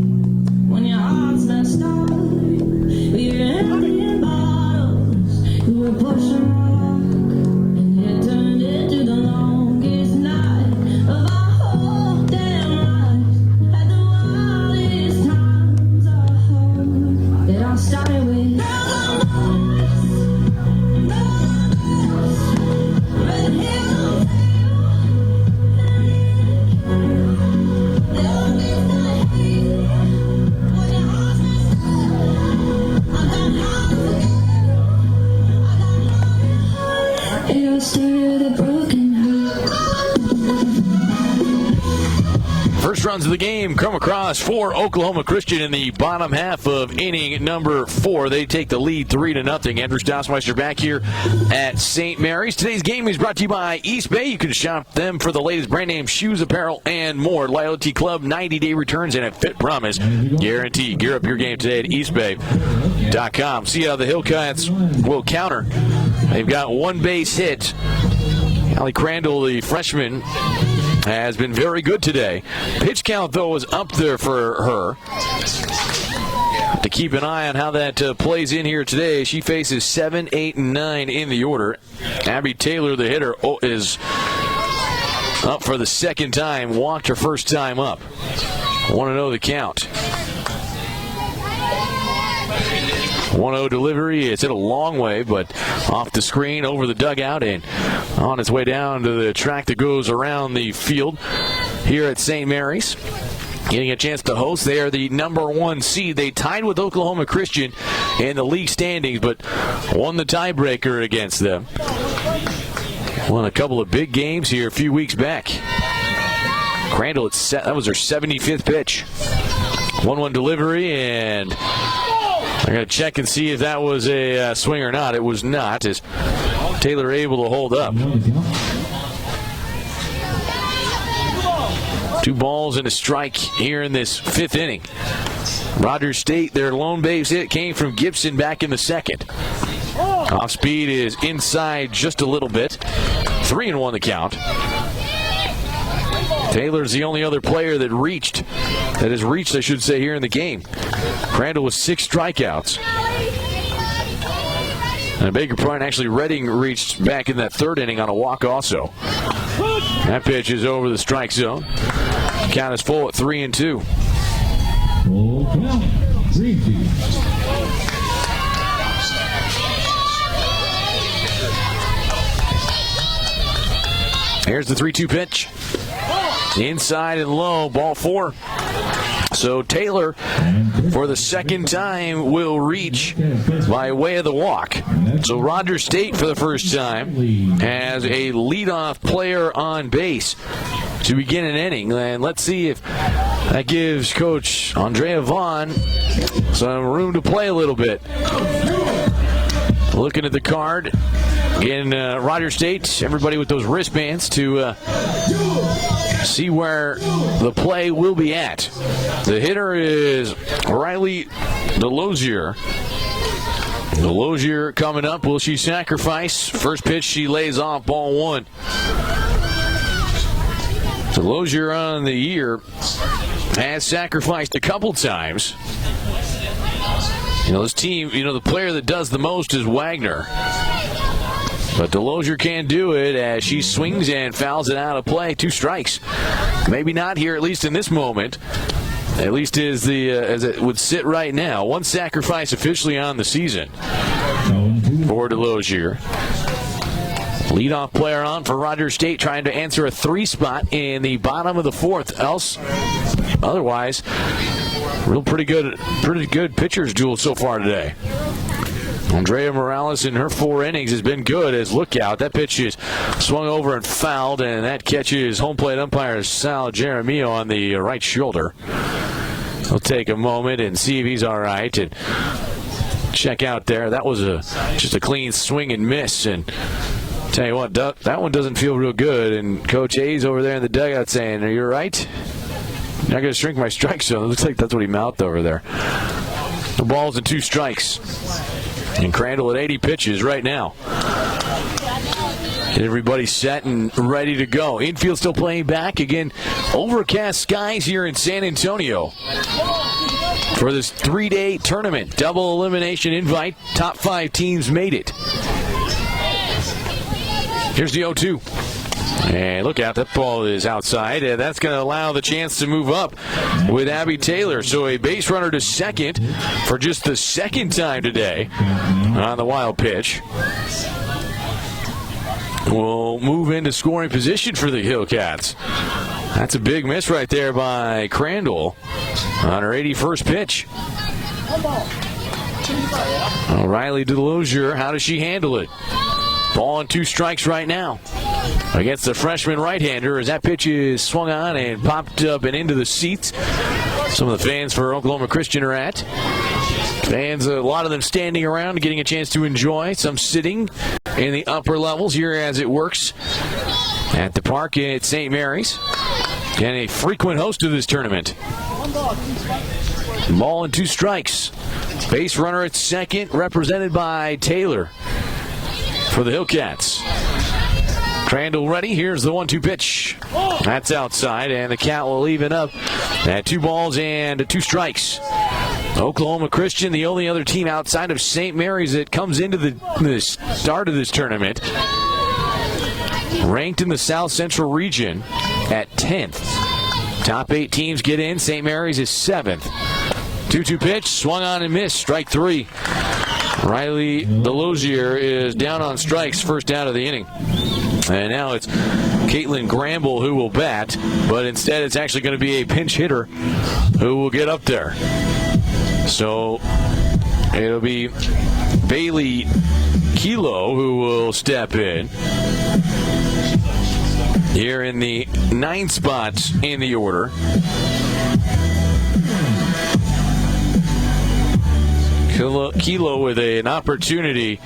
when your heart's messed up. We were emptying bottles, we were pushing rock, and it turned into the longest night of our whole damn lives. At the wildest times of hope. the game come across for Oklahoma Christian in the bottom half of inning number 4. They take the lead 3-0. Andrew Stossmeister back here at St. Mary's. Today's game is brought to you by East Bay. You can shop them for the latest brand name shoes, apparel, and more. Loyalty Club, 90-day returns, and a fit promise guaranteed. Gear up your game today at eastbay.com. See how the Hillcats will counter. They've got one base hit. Allie Crandall, the freshman, has been very good today. Pitch count, though, is up there for her. To keep an eye on how that plays in here today. She faces 7, 8, and 9 in the order. Abby Taylor, the hitter, is up for the second time. Walked her first time up. 1-0 the count. 1-0 delivery. It's hit a long way, but off the screen, over the dugout, and on its way down to the track that goes around the field here at St. Mary's. Getting a chance to host. They are the number 1 seed. They tied with Oklahoma Christian in the league standings, but won the tiebreaker against them. Won a couple of big games here a few weeks back. Crandall, that was her 75th pitch. 1-1 delivery, and I'm going to check and see if that was a swing or not. It was not, as Taylor able to hold up. 2 balls and a strike here in this 5th inning. Rogers State, their lone base hit came from Gibson back in the 2nd. Off speed is inside just a little bit. 3-1 the count. Taylor's the only other player that has reached, I should say, here in the game. Crandall with 6 strikeouts. And I beg your pardon, actually Redding reached back in that 3rd inning on a walk also. That pitch is over the strike zone. Count is full at 3-2. Full count, 3-2. Here's the 3-2 pitch. Inside and low, ball 4. So Taylor, for the second time, will reach by way of the walk. So Rogers State, for the first time, has a leadoff player on base to begin an inning. And let's see if that gives Coach Andrea Vaughn some room to play a little bit. Looking at the card. Again, Rogers State, everybody with those wristbands to see where the play will be at. The hitter is Riley DeLozier. DeLozier coming up. Will she sacrifice? First pitch she lays off, ball 1. DeLozier on the year has sacrificed a couple times. This team, the player that does the most is Wagner. But DeLozier can't do it as she swings and fouls it out of play. 2 strikes. Maybe not here, at least in this moment. At least as it would sit right now. 1 sacrifice officially on the season for DeLozier. Leadoff player on for Rogers State, trying to answer a 3 spot in the bottom of the 4th. Otherwise, pretty good pitchers duel so far today. Andrea Morales in her 4 innings has been good as lookout. That pitch is swung over and fouled, and that catches home plate umpire Sal Jaramillo on the right shoulder. He'll take a moment and see if he's all right and check out there. That was just a clean swing and miss. And tell you what, that one doesn't feel real good. And Coach Hayes over there in the dugout saying, "Are you all right? You're not going to shrink my strike zone." It looks like that's what he mouthed over there. The balls and 2 strikes. And Crandall at 80 pitches right now. Everybody set and ready to go. Infield still playing back. Again, overcast skies here in San Antonio for this 3-day tournament. Double elimination invite. Top 5 teams made it. Here's the 0-2. And look out, that ball is outside. And that's going to allow the chance to move up with Abby Taylor. So a base runner to second for just the 2nd time today on the wild pitch. We'll move into scoring position for the Hillcats. That's a big miss right there by Crandall on her 81st pitch. Riley DeLozier, how does she handle it? Ball and 2 strikes right now against the freshman right-hander as that pitch is swung on and popped up and into the seats. Some of the fans for Oklahoma Christian are at. Fans, a lot of them standing around, getting a chance to enjoy. Some sitting in the upper levels here as it works at the park at St. Mary's. And a frequent host of this tournament. Ball and 2 strikes. Base runner at second, represented by Taylor for the Hillcats. Crandall ready. Here's the 1-2 pitch. That's outside, and the count will even up at 2 balls and 2 strikes. Oklahoma Christian, the only other team outside of St. Mary's that comes into the start of this tournament, ranked in the South Central region at 10th. Top 8 teams get in. St. Mary's is 7th. 2-2 pitch, swung on and missed. Strike 3. Riley Delosier is down on strikes, first out of the inning. And now it's Caitlin Gramble who will bat, but instead it's actually going to be a pinch hitter who will get up there. So it'll be Bailey Kilo who will step in here in the 9th spot in the order. Kilo with an opportunity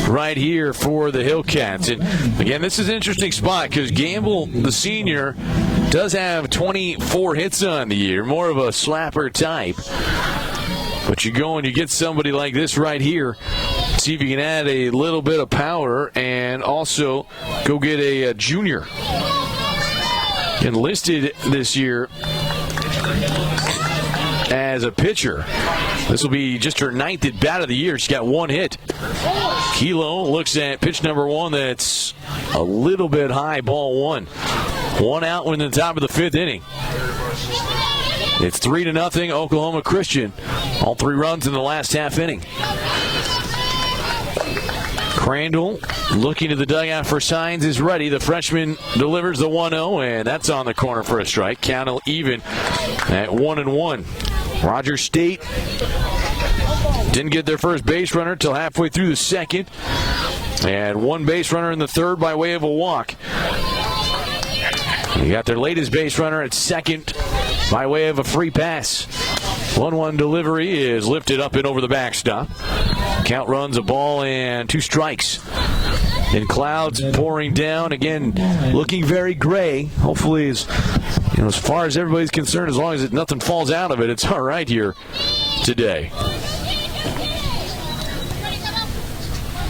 right here for the Hillcats. And again, this is an interesting spot because Gamble, the senior, does have 24 hits on the year, more of a slapper type. But you go and you get somebody like this right here, see if you can add a little bit of power and also go get a junior. Enlisted this year as a pitcher. This will be just her 9th at bat of the year. She's got 1 hit. Kilo looks at pitch number 1 that's a little bit high, ball 1. 1 out in the top of the 5th inning. It's 3-0 Oklahoma Christian. All 3 runs in the last half inning. Crandall looking to the dugout for signs is ready. The freshman delivers the 1-0, and that's on the corner for a strike. Count even at 1-1. Rogers State didn't get their first base runner till halfway through the 2nd. And 1 base runner in the 3rd by way of a walk. You got their latest base runner at 2nd by way of a free pass. 1-1 delivery is lifted up and over the backstop. Count runs, a ball and 2 strikes. And clouds pouring down again, looking very gray. Hopefully, as far as everybody's concerned, as long as nothing falls out of it, it's all right here today.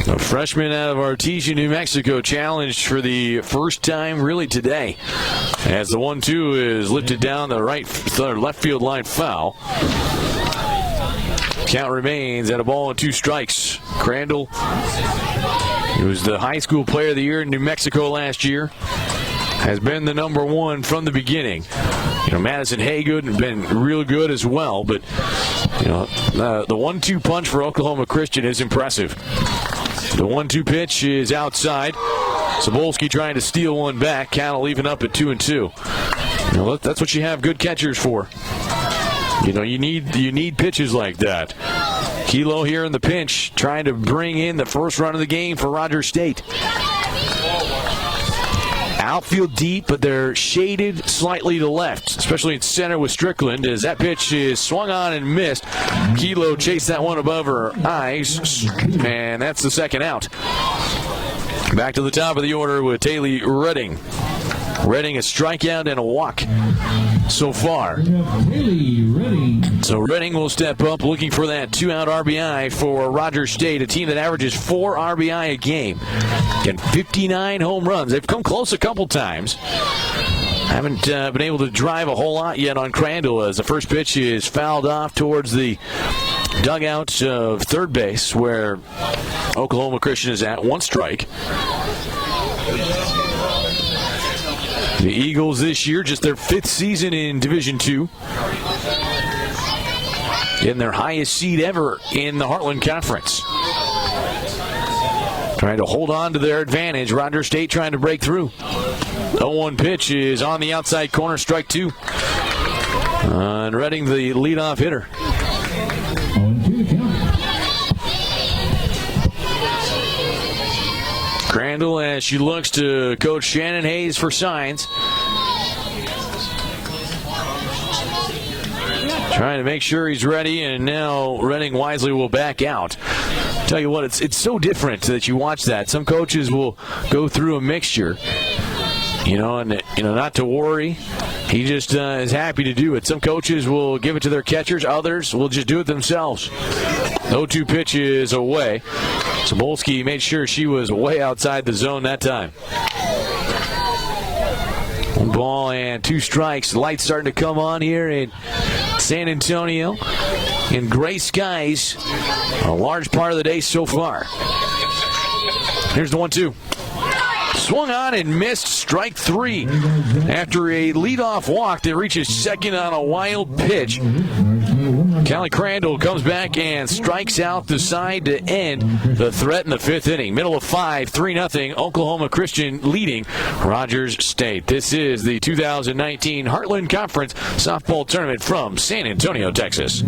A freshman out of Artesia, New Mexico, challenged for the first time really today. As the 1-2 is lifted down the left field line foul. Count remains at a ball and 2 strikes. Crandall, he was the high school player of the year in New Mexico last year, has been the number 1 from the beginning. Madison Haygood has been real good as well, but the 1-2 punch for Oklahoma Christian is impressive. The 1-2 pitch is outside. Sobolski trying to steal one back. Count will even up at 2-2. That's what you have good catchers for. You need pitches like that. Kilo here in the pinch, trying to bring in the first run of the game for Rogers State. Outfield deep, but they're shaded slightly to left, especially in center with Strickland, as that pitch is swung on and missed. Kilo chased that one above her eyes, and that's the 2nd out. Back to the top of the order with Taylor Redding. Redding a strikeout and a walk so far. So Redding will step up looking for that 2-out RBI for Rogers State, a team that averages 4 RBI a game and 59 home runs. They've come close a couple times. Haven't been able to drive a whole lot yet on Crandall as the first pitch is fouled off towards the dugout of third base where Oklahoma Christian is at. 1 strike. The Eagles this year, just their 5th season in Division II. In their highest seed ever in the Heartland Conference. Trying to hold on to their advantage. Rogers State trying to break through. 0-1 pitch is on the outside corner, strike 2. And Redding, the leadoff hitter. Crandall, as she looks to Coach Shannon Hayes for signs. Trying to make sure he's ready, and now Redding wisely will back out. Tell you what, it's so different that you watch that. Some coaches will go through a mixture, and not to worry. He just is happy to do it. Some coaches will give it to their catchers. Others will just do it themselves. No 2 pitches away. Sobolski made sure she was way outside the zone that time. 1 ball and 2 strikes. Lights starting to come on here in San Antonio. In gray skies, a large part of the day so far. Here's the 1-2. Swung on and missed, strike 3. After a leadoff walk that reaches second on a wild pitch. Callie Crandall comes back and strikes out the side to end the threat in the 5th inning. Middle of 5, 3-0, Oklahoma Christian leading Rogers State. This is the 2019 Heartland Conference Softball Tournament from San Antonio, Texas.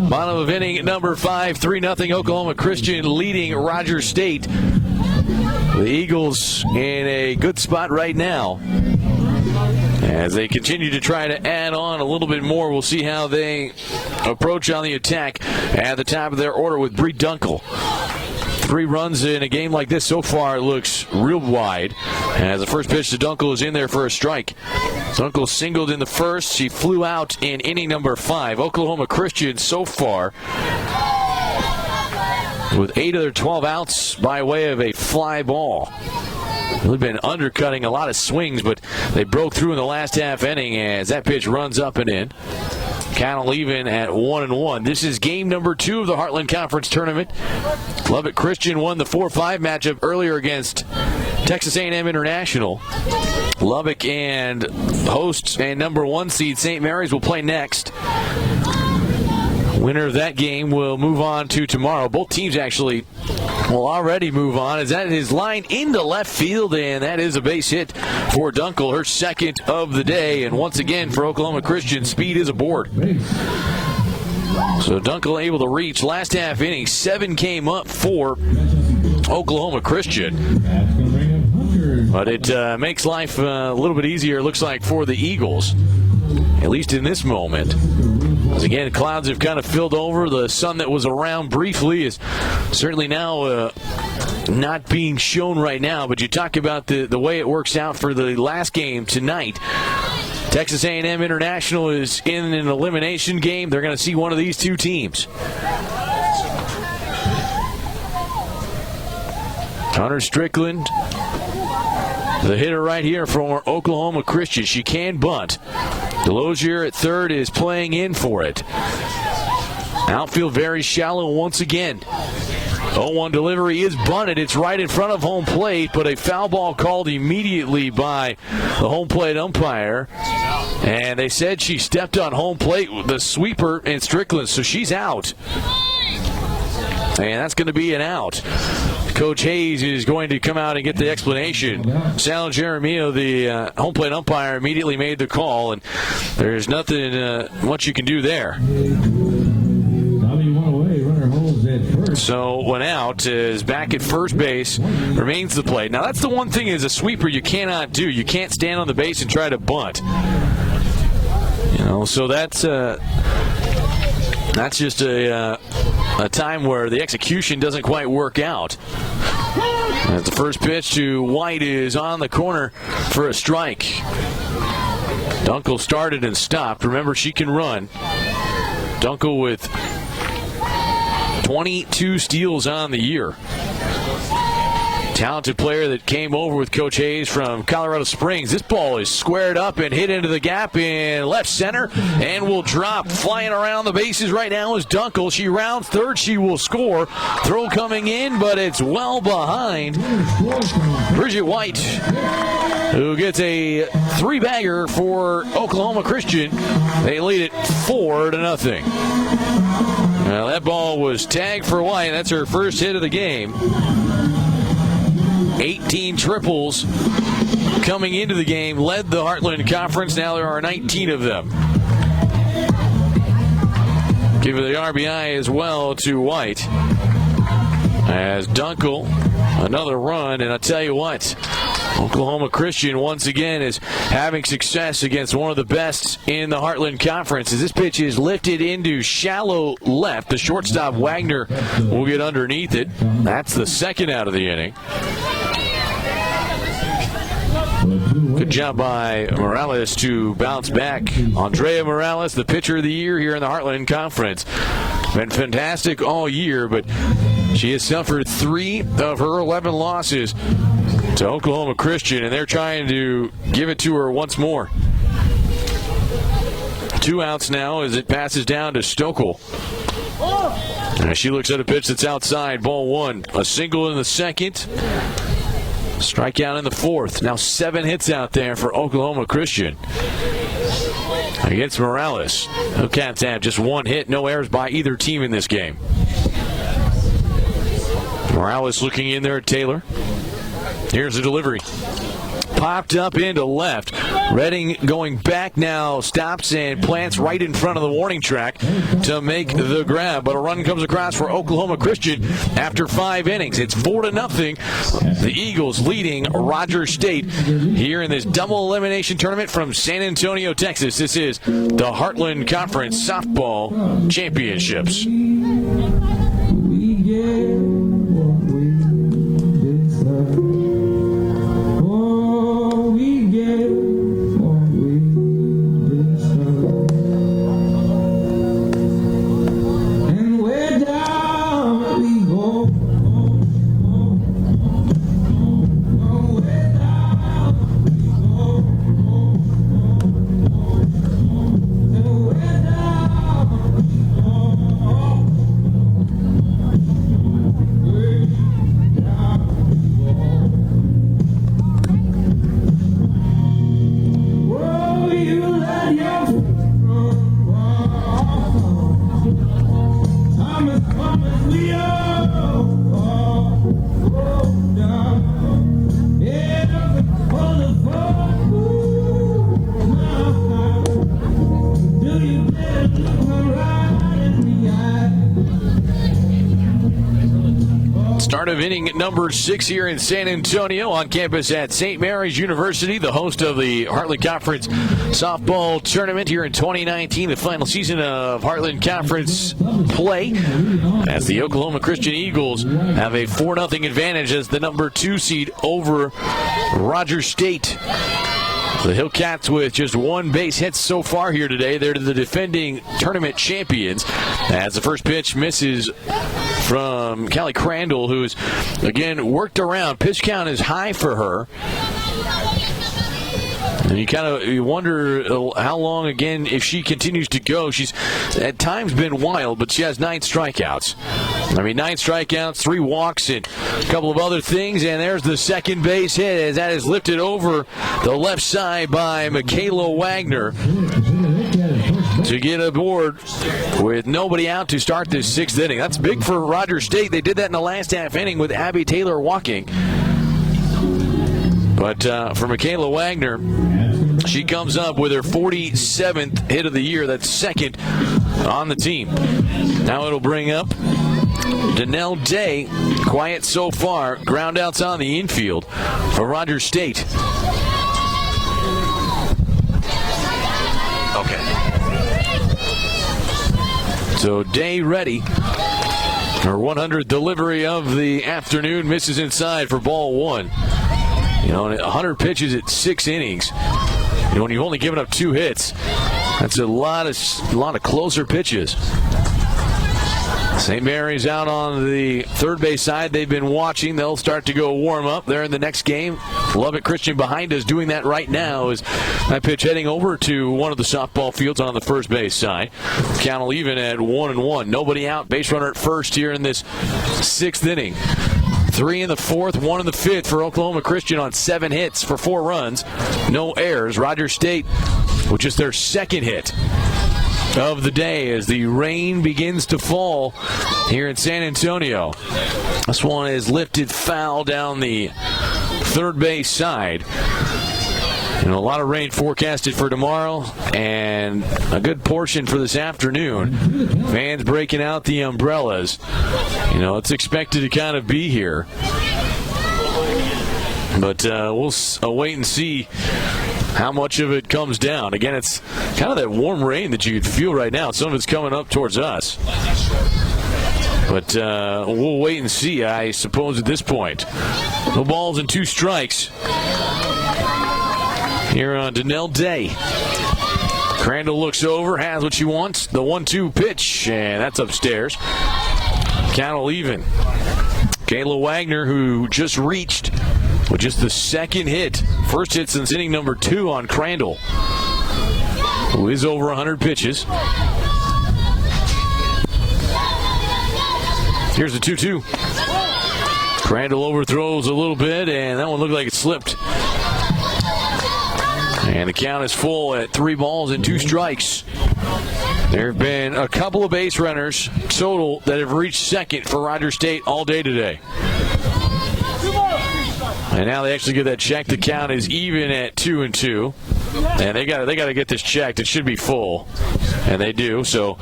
Bottom of inning number 5, 3-0 Oklahoma Christian leading Rogers State. The Eagles in a good spot right now as they continue to try to add on a little bit more. We'll see how they approach on the attack at the top of their order with Bree Dunkel. 3 runs in a game like this so far. It looks real wide as the first pitch to Dunkel is in there for a strike. Dunkel singled in the first. She flew out in inning number 5. Oklahoma Christian so far with 8 of their 12 outs by way of a fly ball. They've been undercutting a lot of swings, but they broke through in the last half inning as that pitch runs up and in. Count even at 1-1. This is game number 2 of the Heartland Conference Tournament. Lubbock Christian won the 4-5 matchup earlier against Texas A&M International. Lubbock and hosts and number 1 seed St. Mary's will play next. Winner of that game will move on to tomorrow. Both teams actually will already move on as that is lined into left field, and that is a base hit for Dunkel, her second of the day. And once again for Oklahoma Christian, speed is aboard. So Dunkel able to reach. Last half inning, 7 came up for Oklahoma Christian. But it makes life a little bit easier, it looks like, for the Eagles, at least in this moment. As again, clouds have kind of filled over. The sun that was around briefly is certainly now not being shown right now. But you talk about the way it works out for the last game tonight. Texas A&M International is in an elimination game. They're going to see one of these 2 teams. Hunter Strickland, the hitter right here from Oklahoma Christian. She can bunt. Delosier at third is playing in for it. Outfield very shallow once again. 0-1 delivery is bunted. It's right in front of home plate, but a foul ball called immediately by the home plate umpire. And they said she stepped on home plate with the sweeper and Strickland, so she's out. And that's going to be an out. Coach Hayes is going to come out and get the explanation. Sal Jeremio, the home plate umpire, immediately made the call, and there's nothing much you can do there. Tommy, 1 away. Runner holds at first. So went out, is back at first base, remains the play. Now that's the one thing as a sweeper you cannot do. You can't stand on the base and try to bunt. So that's just a time where the execution doesn't quite work out. As the first pitch to White is on the corner for a strike. Dunkel started and stopped. Remember, she can run. Dunkel with 22 steals on the year. Talented player that came over with Coach Hayes from Colorado Springs. This ball is squared up and hit into the gap in left center and will drop. Flying around the bases right now is Dunkel. She rounds third. She will score. Throw coming in, but it's well behind Bridget White, who gets a three-bagger for Oklahoma Christian. They lead it 4-0. Now that ball was tagged for White. That's her first hit of the game. 18 triples coming into the game, led the Heartland Conference. Now there are 19 of them. Give the RBI as well to White. As Dunkel, another run, and I tell you what, Oklahoma Christian once again is having success against one of the best in the Heartland Conference. As this pitch is lifted into shallow left, the shortstop Wagner will get underneath it. That's the second out of the inning. Good job by Morales to bounce back. Andrea Morales, the pitcher of the year here in the Heartland Conference. Been fantastic all year, but she has suffered 3 of her 11 losses to Oklahoma Christian, and they're trying to give it to her once more. 2 outs now as it passes down to Stokel. And she looks at a pitch that's outside, ball 1. A single in the second. Strikeout in the fourth. Now 7 hits out there for Oklahoma Christian against Morales. The Cats have just 1 hit, no errors by either team in this game. Morales looking in there at Taylor. Here's the delivery. Popped up into left. Redding going back now, stops and plants right in front of the warning track to make the grab. But a run comes across for Oklahoma Christian after 5 innings. It's 4-0. The Eagles leading Rogers State here in this double elimination tournament from San Antonio, Texas. This is the Heartland Conference Softball Championships. We get what we deserve. Oh, we get what we deserve. And way down we go. Way down we go. And way down we go. Start of inning number 6 here in San Antonio on campus at St. Mary's University, the host of the Heartland Conference Softball Tournament here in 2019, the final season of Heartland Conference play, as the Oklahoma Christian Eagles have a 4-0 advantage as the number 2 seed over Rogers State. The Hillcats with just 1 base hit so far here today. They're the defending tournament champions. As the first pitch misses from Callie Crandall, who's, again, worked around. Pitch count is high for her. And you wonder how long, again, if she continues to go. She's at times been wild, but she has 9 strikeouts. 9 strikeouts, 3 walks, and a couple of other things. And there's the second base hit as that is lifted over the left side by Michaela Wagner to get aboard with nobody out to start this 6th inning. That's big for Rogers State. They did that in the last half inning with Abby Taylor walking. But for Michaela Wagner, she comes up with her 47th hit of the year. That's 2nd on the team. Now it'll bring up Donnell Day, quiet so far. Ground outs on the infield for Rogers State. Okay. So Day ready. Her 100th delivery of the afternoon misses inside for ball one. 100 pitches at 6 innings. When you've only given up 2 hits, that's a lot of closer pitches. St. Mary's out on the third base side. They've been watching. They'll start to go warm up there in the next game. Lubbock Christian behind us doing that right now as that pitch heading over to one of the softball fields on the first base side. Count will even at 1-1. Nobody out. Base runner at first here in this 6th inning. 3 in the 4th, 1 in the 5th for Oklahoma Christian on 7 hits for 4 runs. No errors. Rogers State with just their 2nd hit of the day as the rain begins to fall here in San Antonio. This one is lifted foul down the third base side. A lot of rain forecasted for tomorrow and a good portion for this afternoon. Fans breaking out the umbrellas. It's expected to kind of be here. But we'll wait and see how much of it comes down. Again, it's kind of that warm rain that you feel right now. Some of it's coming up towards us. But we'll wait and see, I suppose, at this point. No balls and 2 strikes here on Donnell Day. Crandall looks over, has what she wants. The 1-2 pitch, and that's upstairs. Count will even. Kayla Wagner, who just reached with just the 2nd hit. First hit since inning number 2 on Crandall, who is over 100 pitches. Here's the 2-2. Crandall overthrows a little bit, and that one looked like it slipped. And the count is full at 3 balls and 2 strikes. There have been a couple of base runners total that have reached 2nd for Rogers State all day today. And now they actually get that check. The count is even at 2-2. And they got to get this checked. It should be full. And they do. So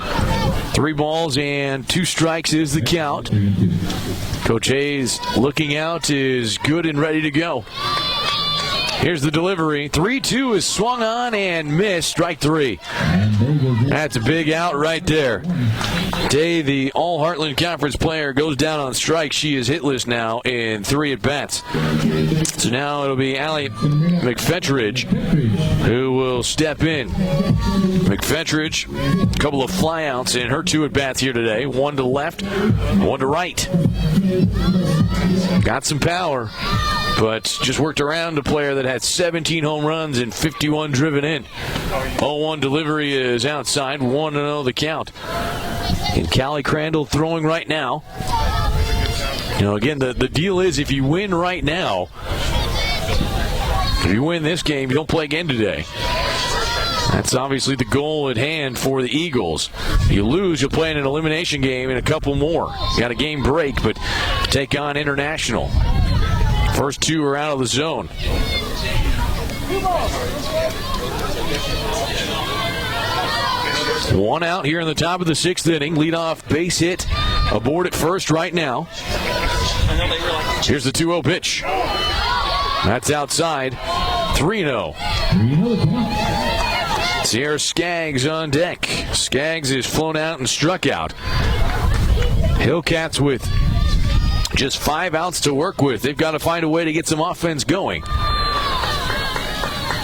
3 balls and 2 strikes is the count. Coach Hayes looking out, is good and ready to go. Here's the delivery. 3-2 is swung on and missed. Strike 3. That's a big out right there. Day, the All-Heartland Conference player, goes down on strike. She is hitless now in 3 at-bats. So now it'll be Allie McFetridge who will step in. McFetridge, a couple of flyouts in her 2 at-bats here today. 1 to left, 1 to right. Got some power, but just worked around a player that had 17 home runs and 51 driven in. 0-1 delivery is outside, 1-0 the count. And Callie Crandall throwing right now. Again, the deal is if you win right now, if you win this game, you don't play again today. That's obviously the goal at hand for the Eagles. You lose, you'll play in an elimination game in a couple more. You got a game break, but take on International. First 2 are out of the zone. One out here in the top of the 6th inning. Leadoff base hit aboard at first right now. Here's the 2-0 pitch. That's outside. 3-0. Sierra Skaggs on deck. Skaggs is flown out and struck out. Hillcats with just 5 outs to work with. They've got to find a way to get some offense going.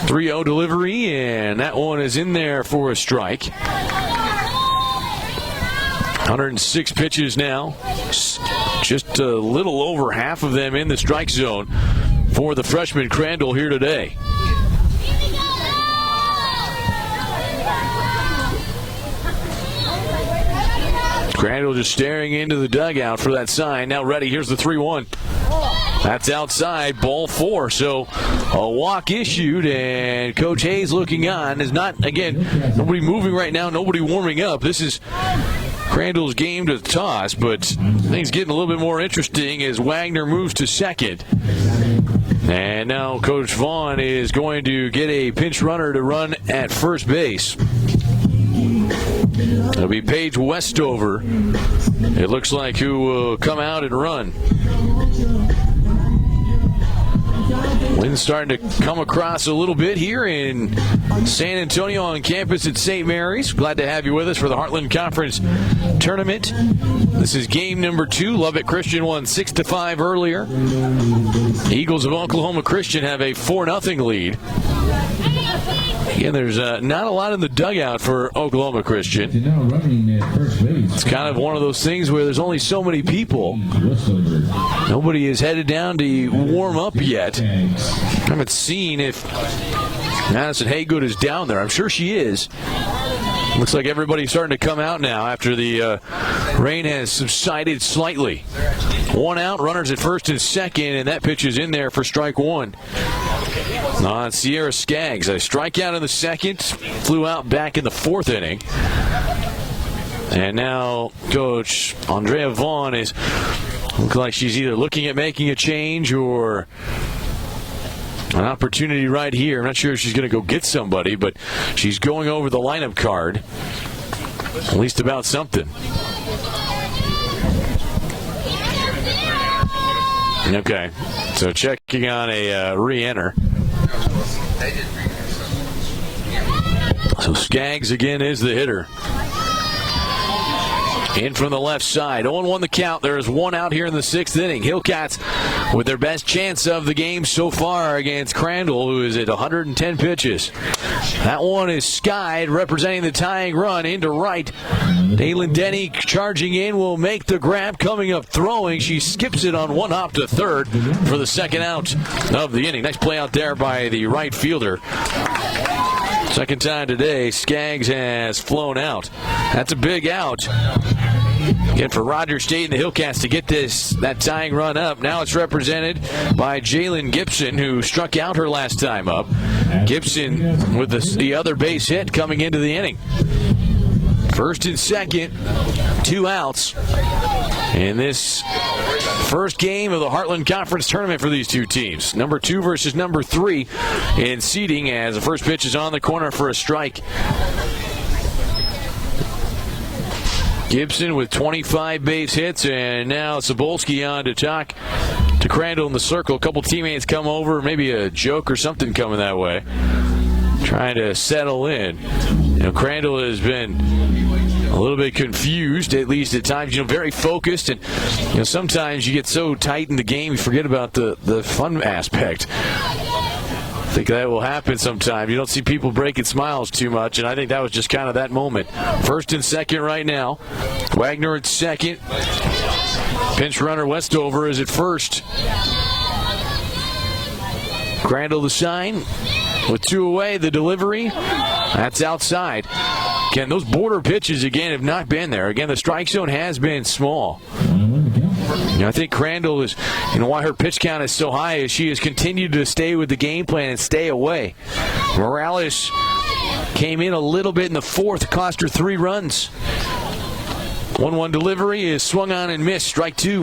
3-0 delivery, and that one is in there for a strike. 106 pitches now. Just a little over half of them in the strike zone for the freshman Crandall here today. Crandall just staring into the dugout for that sign. Now ready. Here's the 3-1. That's outside, ball 4. So a walk issued, and Coach Hayes looking on. Is not, again, nobody moving right now, nobody warming up. This is Crandall's game to toss, but things getting a little bit more interesting as Wagner moves to 2nd. And now Coach Vaughn is going to get a pinch runner to run at first base. It'll be Paige Westover, it looks like, who will come out and run. Wind's starting to come across a little bit here in San Antonio on campus at St. Mary's. Glad to have you with us for the Heartland Conference Tournament. This is game number 2. Lubbock Christian won 6-5 earlier. Eagles of Oklahoma Christian have a 4-0 lead. Again, there's not a lot in the dugout for Oklahoma Christian. It's kind of one of those things where there's only so many people. Nobody is headed down to warm up yet. I haven't seen if Madison Haygood is down there. I'm sure she is. Looks like everybody's starting to come out now after the rain has subsided slightly. 1 out, runners at first and second, and that pitch is in there for strike 1. On Sierra Skaggs, a strikeout in the second, flew out back in the 4th inning. And now Coach Andrea Vaughn is looks like she's either looking at making a change or an opportunity right here. I'm not sure if she's going to go get somebody, but she's going over the lineup card, at least about something. Okay, so checking on a re-enter. So Skaggs again is the hitter. In from the left side. 0-1 the count. There is 1 out here in the 6th inning. Hillcats with their best chance of the game so far against Crandall, who is at 110 pitches. That one is skied, representing the tying run into right. Daylin Denny charging in will make the grab, coming up throwing. She skips it on 1 hop to third for the 2nd out of the inning. Nice play out there by the right fielder. Second time today, Skaggs has flown out. That's a big out. Again, for Rogers State and the Hillcats to get that tying run up. Now it's represented by Jalen Gibson, who struck out her last time up. Gibson with the other base hit coming into the inning. First and second, 2 outs. In this first game of the Heartland Conference Tournament for these two teams. Number 2 versus number 3 in seeding as the first pitch is on the corner for a strike. Gibson with 25 base hits, and now Sobolski on to talk to Crandall in the circle. A couple teammates come over, maybe a joke or something coming that way, trying to settle in. You know, Crandall has been a little bit confused, at least at times, very focused, and sometimes you get so tight in the game you forget about the fun aspect. I think that will happen sometime. You don't see people breaking smiles too much, and I think that was just kind of that moment. First and second right now. Wagner at second. Pinch runner Westover is at first. Crandall the sign. With 2 away, the delivery. That's outside. Again, those border pitches, again, have not been there. Again, the strike zone has been small. I think Crandall is, why her pitch count is so high is she has continued to stay with the game plan and stay away. Morales came in a little bit in the 4th, cost her 3 runs. 1-1 delivery is swung on and missed, strike 2.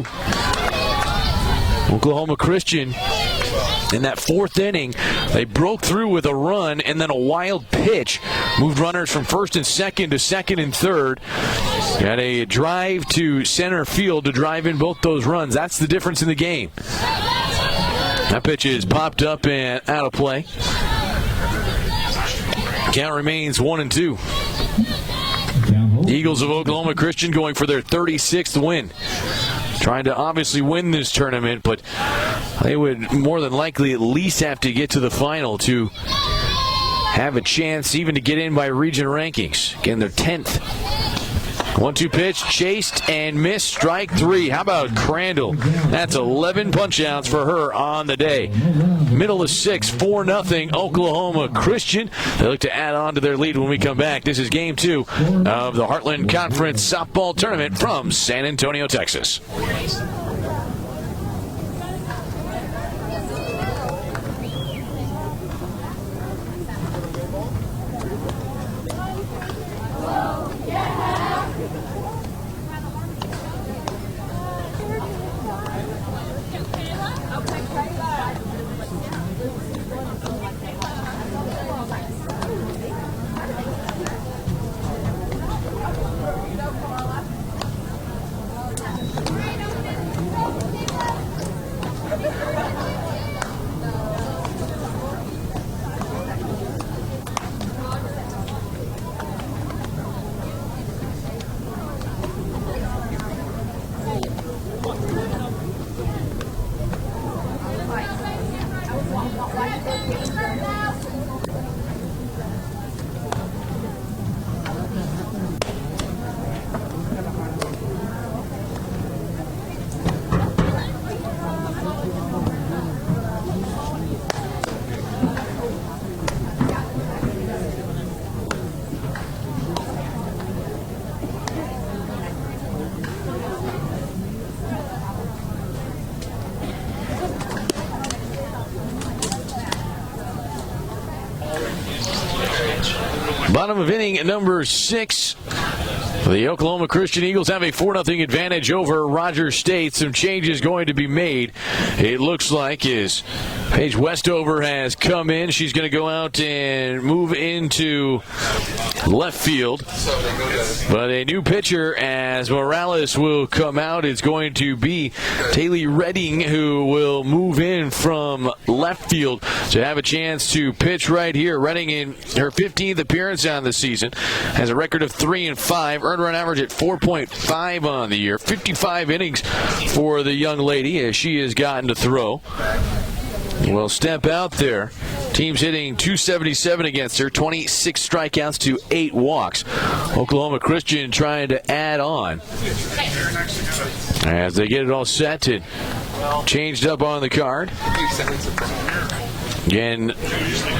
Oklahoma Christian in that 4th inning, they broke through with a run and then a wild pitch. Moved runners from first and second to second and third. Got a drive to center field to drive in both those runs. That's the difference in the game. That pitch is popped up and out of play. Count remains 1-2. Eagles of Oklahoma Christian going for their 36th win. Trying to obviously win this tournament, but they would more than likely at least have to get to the final to have a chance even to get in by region rankings. Again, they're 10th. 1-2 pitch, chased and missed, strike 3. How about Crandall? That's 11 punch-outs for her on the day. Middle of 6, 4-0 Oklahoma Christian. They look to add on to their lead when we come back. This is Game 2 of the Heartland Conference Softball Tournament from San Antonio, Texas. Bottom of inning number 6. The Oklahoma Christian Eagles have a 4-0 advantage over Rogers State. Some changes going to be made, it looks like, as Paige Westover has come in. She's going to go out and move into left field. But a new pitcher, as Morales will come out, it's going to be Taylor Redding, who will move in from left field to have a chance to pitch right here. Redding, in her 15th appearance on the season, has a record of 3-5, earned run average at 4.5 on the year, 55 innings for the young lady as she has gotten to throw. Will step out there. Team's hitting .277 against her, 26 strikeouts to 8 walks. Oklahoma Christian trying to add on as they get it all set and changed up on the card. Again,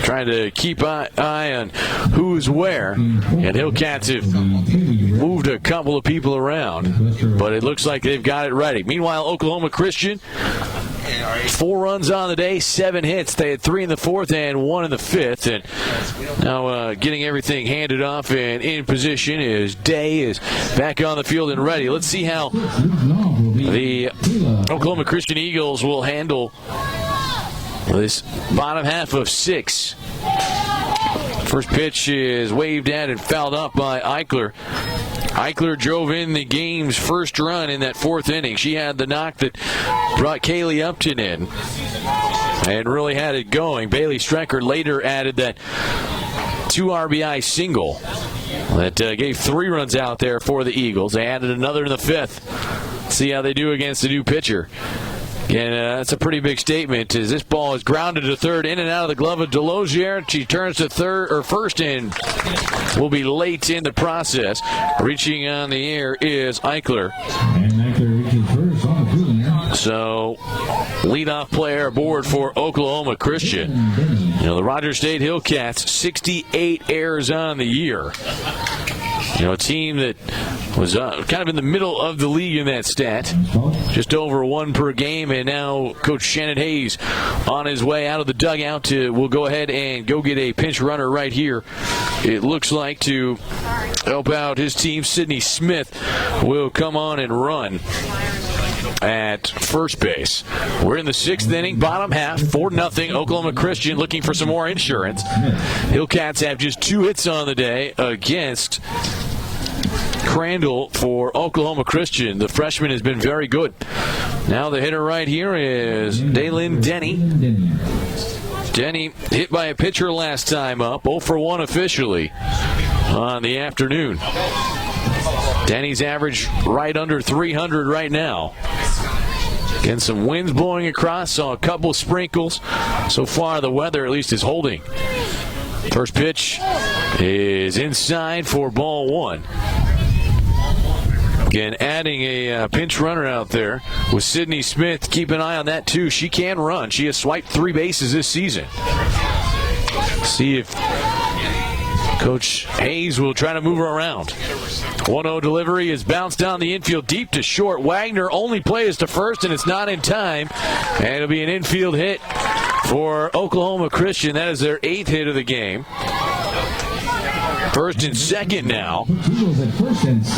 trying to keep an eye on who's where. And Hillcats have moved a couple of people around, but it looks like they've got it ready. Meanwhile, Oklahoma Christian, 4 runs on the day, 7 hits. They had 3 in the 4th and 1 in the 5th. And now getting everything handed off and in position is Day is back on the field and ready. Let's see how the Oklahoma Christian Eagles will handle this bottom half of 6. First pitch is waved at and fouled up by Eichler. Eichler drove in the game's first run in that 4th inning. She had the knock that brought Kaylee Upton in and really had it going. Bailey Strecker later added that 2 RBI single that gave 3 runs out there for the Eagles. They added another in the 5th. See how they do against the new pitcher. And that's a pretty big statement, as this ball is grounded to third, in and out of the glove of Delosier. She turns to first and will be late in the process. Reaching on the air is Eichler. And Eichler reaches first on the field there. So, leadoff player aboard for Oklahoma Christian. You know, the Rogers State Hillcats, 68 errors on the year. You know, a team that was kind of in the middle of the league in that stat. Just over 1 per game, and now Coach Shannon Hayes on his way out of the dugout will go ahead and go get a pinch runner right here. It looks like to help out his team. Sydney Smith will come on and run at first base. We're in the 6th inning, bottom half, 4-0. Oklahoma Christian looking for some more insurance. Hillcats have just 2 hits on the day against Crandall for Oklahoma Christian. The freshman has been very good. Now the hitter right here is Daylin Denny. Denny hit by a pitcher last time up, 0 for 1 officially on the afternoon. Denny's average right under 300 right now. Getting some winds blowing across, saw a couple sprinkles. So far the weather at least is holding. First pitch is inside for ball 1. Again, adding a pinch runner out there with Sydney Smith. Keep an eye on that, too. She can run. She has swiped 3 bases this season. See if Coach Hayes will try to move her around. 1-0 delivery is bounced down the infield deep to short. Wagner only plays to first, and it's not in time. And it'll be an infield hit for Oklahoma Christian. That is their 8th hit of the game. First and second now.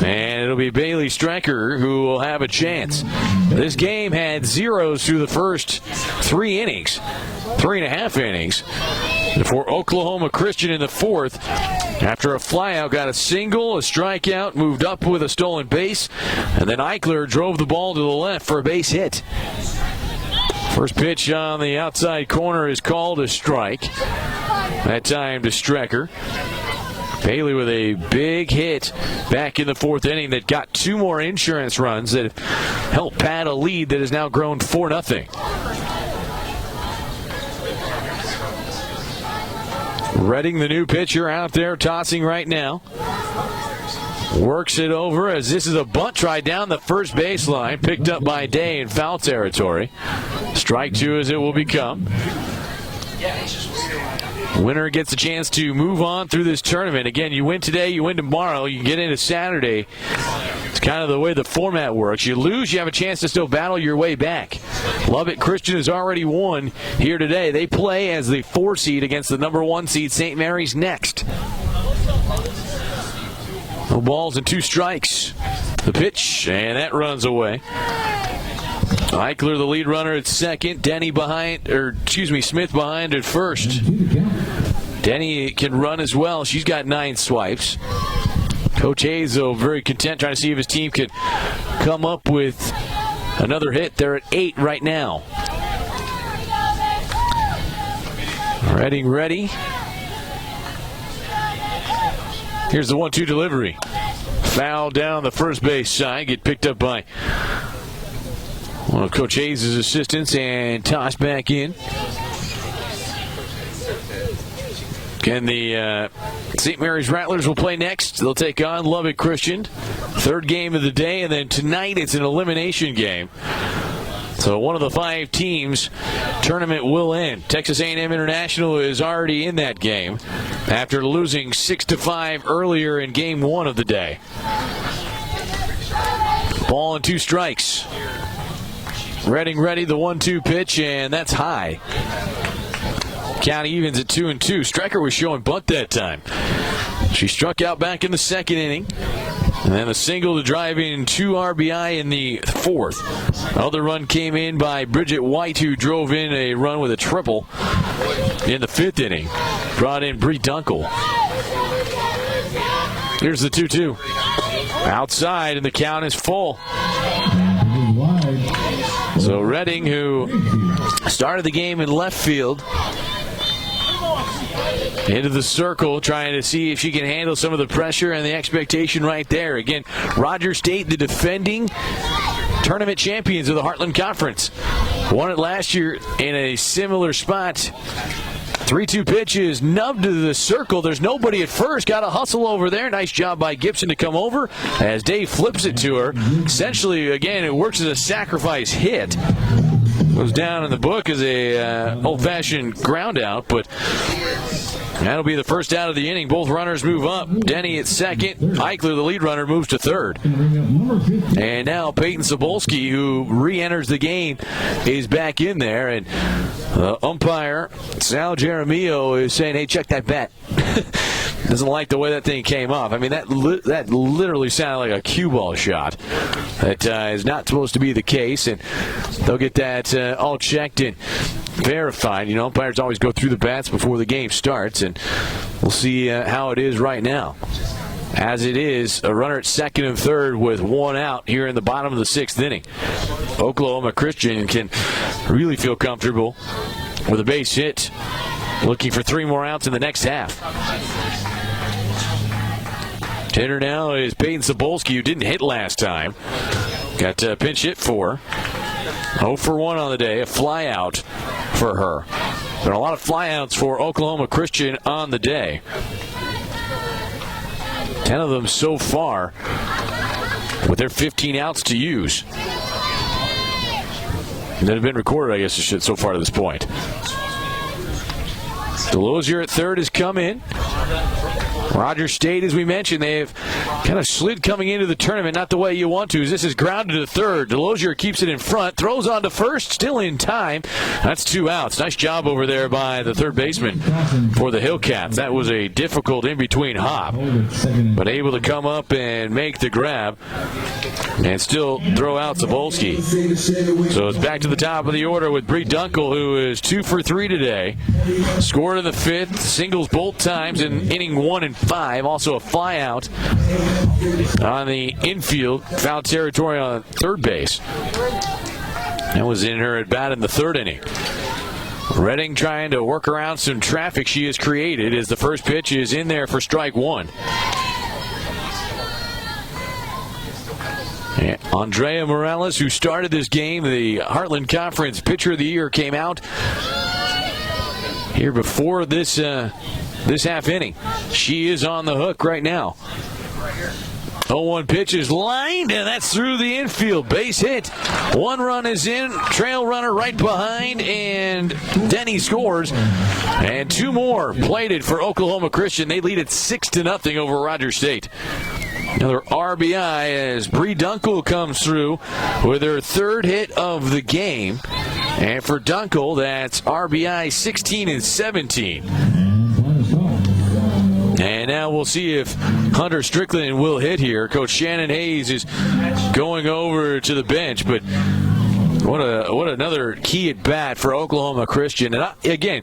And it'll be Bailey Strecker who will have a chance. This game had zeros through the first 3 innings. 3.5 innings. For Oklahoma Christian in the 4th, after a flyout, got a single, a strikeout, moved up with a stolen base, and then Eichler drove the ball to the left for a base hit. First pitch on the outside corner is called a strike. That time to Strecker. Bailey with a big hit back in the 4th inning that got 2 more insurance runs that have helped pad a lead that has now grown 4-0. Redding, the new pitcher, out there tossing right now. Works it over as this is a bunt try down the first baseline, picked up by Day in foul territory. Strike 2 as it will become. Winner gets a chance to move on through this tournament. Again, you win today, you win tomorrow, you get into Saturday. It's kind of the way the format works. You lose, you have a chance to still battle your way back. Lubbock Christian has already won here today. They play as the 4 seed against the number 1 seed, St. Mary's, next. No balls and 2 strikes. The pitch, and that runs away. Eichler, the lead runner at second. Smith behind at first. Denny can run as well. She's got 9 swipes. Coach Hayes, though, very content, trying to see if his team could come up with another hit. They're at 8 right now. Redding ready. Here's the 1-2 delivery. Foul down the first base side. Get picked up by one of Coach Hayes' assistants and tossed back in. Again, the St. Mary's Rattlers will play next. They'll take on Lubbock Christian. 3rd game of the day, and then tonight it's an elimination game. So one of the 5 teams tournament will end. Texas A&M International is already in that game after losing 6-5 earlier in game 1 of the day. Ball and 2 strikes. Redding ready, the 1-2 pitch, and that's high. Count evens at 2-2. Strecker was showing bunt that time. She struck out back in the 2nd inning. And then a single to drive in 2 RBI in the 4th. Another run came in by Bridget White, who drove in a run with a triple in the 5th inning. Brought in Bree Dunkel. Here's the 2-2. Outside, and the count is full. So Redding, who started the game in left field, into the circle, trying to see if she can handle some of the pressure and the expectation right there. Again, Rogers State, the defending tournament champions of the Heartland Conference. Won it last year in a similar spot. 3-2 pitch is nubbed to the circle. There's nobody at first. Got a hustle over there. Nice job by Gibson to come over as Dave flips it to her. Essentially, again, it works as a sacrifice hit. Goes down in the book as a old-fashioned ground out, but that'll be the first out of the inning. Both runners move up. Denny at second. Eichler, the lead runner, moves to third. And now Peyton Sobolski, who re-enters the game, is back in there. And umpire Sal Jaramillo is saying, hey, check that bat. Doesn't like the way that thing came off. I mean, that literally sounded like a cue ball shot. That is not supposed to be the case, and they'll get that all checked and verified. You know, umpires always go through the bats before the game starts, and we'll see how it is right now. As it is, a runner at second and third with 1 out here in the bottom of the 6th inning. Oklahoma Christian can really feel comfortable with a base hit, looking for 3 more outs in the next half. Hitter now is Peyton Sobolski, who didn't hit last time. Got pinch hit for 0 for 1 on the day, a fly out for her. There are a lot of flyouts for Oklahoma Christian on the day. 10 of them so far, with their 15 outs to use. That have been recorded, I guess, so far to this point. Delosier at third has come in. Rogers State, as we mentioned, they have kind of slid coming into the tournament, not the way you want to. This is grounded to third. Delosier keeps it in front, throws on to first, still in time. That's 2 outs. Nice job over there by the third baseman for the Hillcats. That was a difficult in-between hop, but able to come up and make the grab and still throw out Sobolski. So it's back to the top of the order with Bree Dunkel, who is 2 for 3 today. Scored in the 5th, singles both times in inning 1 and 5. Also a fly out on the infield, foul territory on third base. That was in her at bat in the 3rd inning. Redding trying to work around some traffic she has created as the first pitch is in there for strike 1. And Andrea Morales, who started this game, the Heartland Conference Pitcher of the Year, came out here before this half inning. She is on the hook right now. 0-1 pitch is lined, and that's through the infield. Base hit. 1 run is in. Trail runner right behind, and Denny scores. And 2 more plated for Oklahoma Christian. They lead at 6-0 over Rogers State. Another RBI as Bree Dunkel comes through with her 3rd hit of the game. And for Dunkel, that's RBI 16 and 17. And now we'll see if Hunter Strickland will hit here. Coach Shannon Hayes is going over to the bench, but what another key at bat for Oklahoma Christian. And again,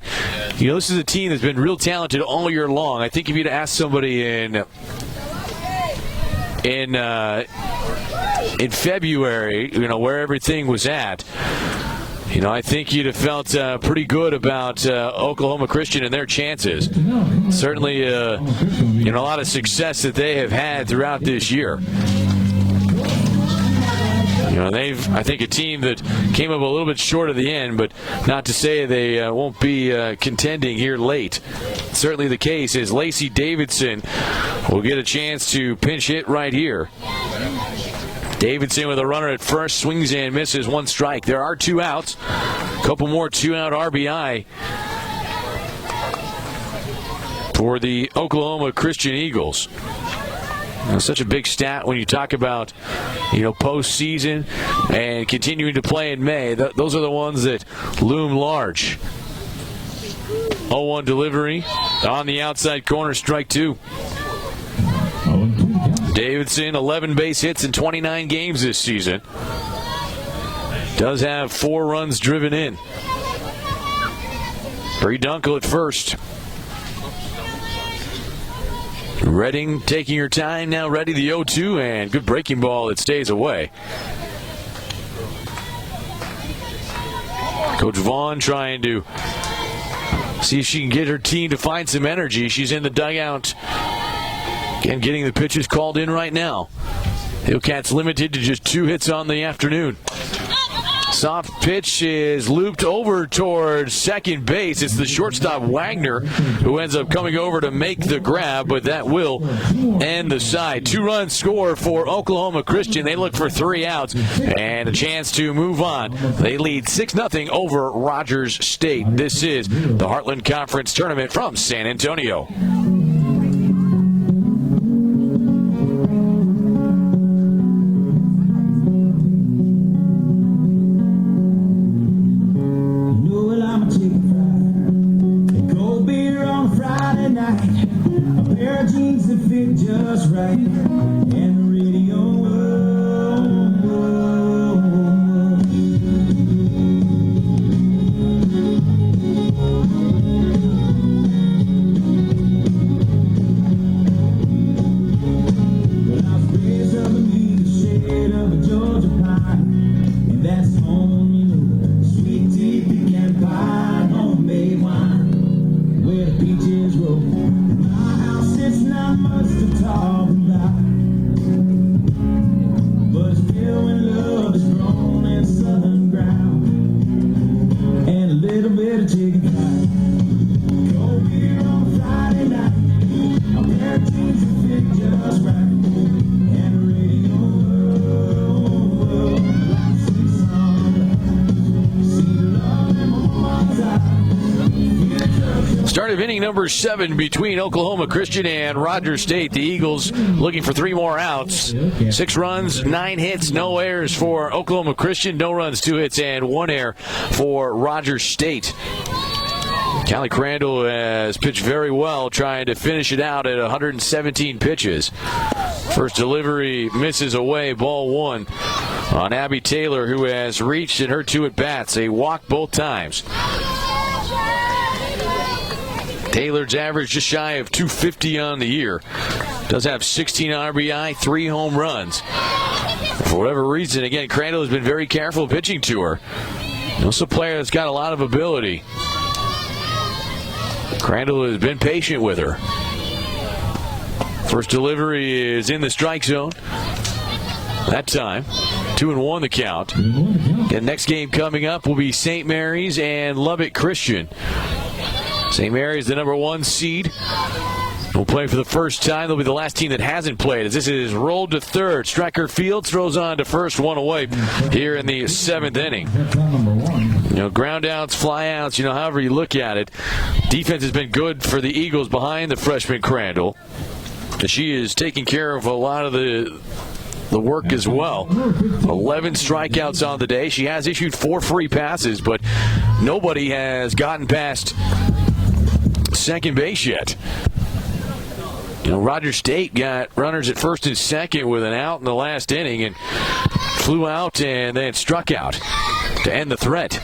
this is a team that's been real talented all year long. I think if you'd asked somebody in February, where everything was at, I think you'd have felt pretty good about Oklahoma Christian and their chances. Certainly, a lot of success that they have had throughout this year. I think a team that came up a little bit short of the end, but not to say they won't be contending here late. Certainly the case is Lacey Davidson will get a chance to pinch hit right here. Davidson with a runner at first, swings and misses, 1 strike. There are 2 outs. A couple more 2-out RBI for the Oklahoma Christian Eagles. Such a big stat when you talk about, postseason and continuing to play in May. Those are the ones that loom large. 0-1 delivery on the outside corner, strike 2. Davidson, 11 base hits in 29 games this season. Does have 4 runs driven in. Bree Dunkel at first. Redding taking her time now, ready the 0-2, and good breaking ball that stays away. Coach Vaughn trying to see if she can get her team to find some energy. She's in the dugout and getting the pitches called in right now. Hillcats limited to just 2 hits on the afternoon. Soft pitch is looped over towards second base. It's the shortstop Wagner who ends up coming over to make the grab, but that will end the side. 2-run score for Oklahoma Christian. They look for 3 outs and a chance to move on. They lead 6-0 over Rogers State. This is the Heartland Conference Tournament from San Antonio. Just right, and the radio. Well, I was raised up beneath the shade of a Georgia pine, and that's home, sweet tea, pecan pie, homemade wine, where the peaches roll. It's not much to talk about, but it's still when love is grown in southern ground, and a little bit of chicken fried. Cold beer on Friday night, a pair of jeans that fit just right, and the radio like sweet song, see the love in my mom's eyes. Start of inning number 7 between Oklahoma Christian and Rogers State. The Eagles looking for 3 more outs. 6 runs, 9 hits, no errors for Oklahoma Christian. No runs, 2 hits, and 1 error for Rogers State. Callie Crandall has pitched very well, trying to finish it out at 117 pitches. First delivery misses away, ball 1 on Abby Taylor, who has reached in her 2 at-bats. A walk both times. Taylor's average just shy of 250 on the year. Does have 16 RBI, 3 home runs. For whatever reason, again, Crandall has been very careful pitching to her. Also a player that's got a lot of ability. Crandall has been patient with her. First delivery is in the strike zone. That time, 2-1 the count. The next game coming up will be St. Mary's and Lubbock Christian. St. Mary's, the number 1 seed, will play for the first time. They'll be the last team that hasn't played, as this is rolled to third. Striker Fields throws on to first, 1 away here in the 7th inning. Ground outs, fly outs, however you look at it. Defense has been good for the Eagles behind the freshman Crandall. She is taking care of a lot of the work as well. 11 strikeouts on the day. She has issued 4 free passes, but nobody has gotten past second base yet. Rogers State got runners at first and second with an out in the last inning and flew out and then struck out to end the threat.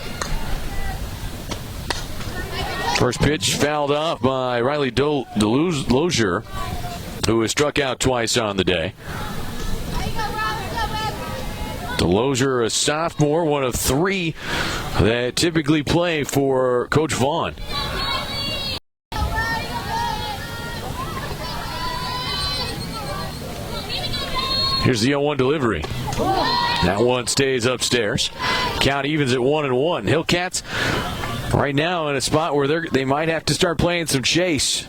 First pitch fouled off by Riley Delosier, who has struck out twice on the day. Delosier, a sophomore, one of three that typically play for Coach Vaughn. Here's the 0-1 delivery. That one stays upstairs. Count evens at 1-1. Hillcats right now in a spot where they might have to start playing some chase.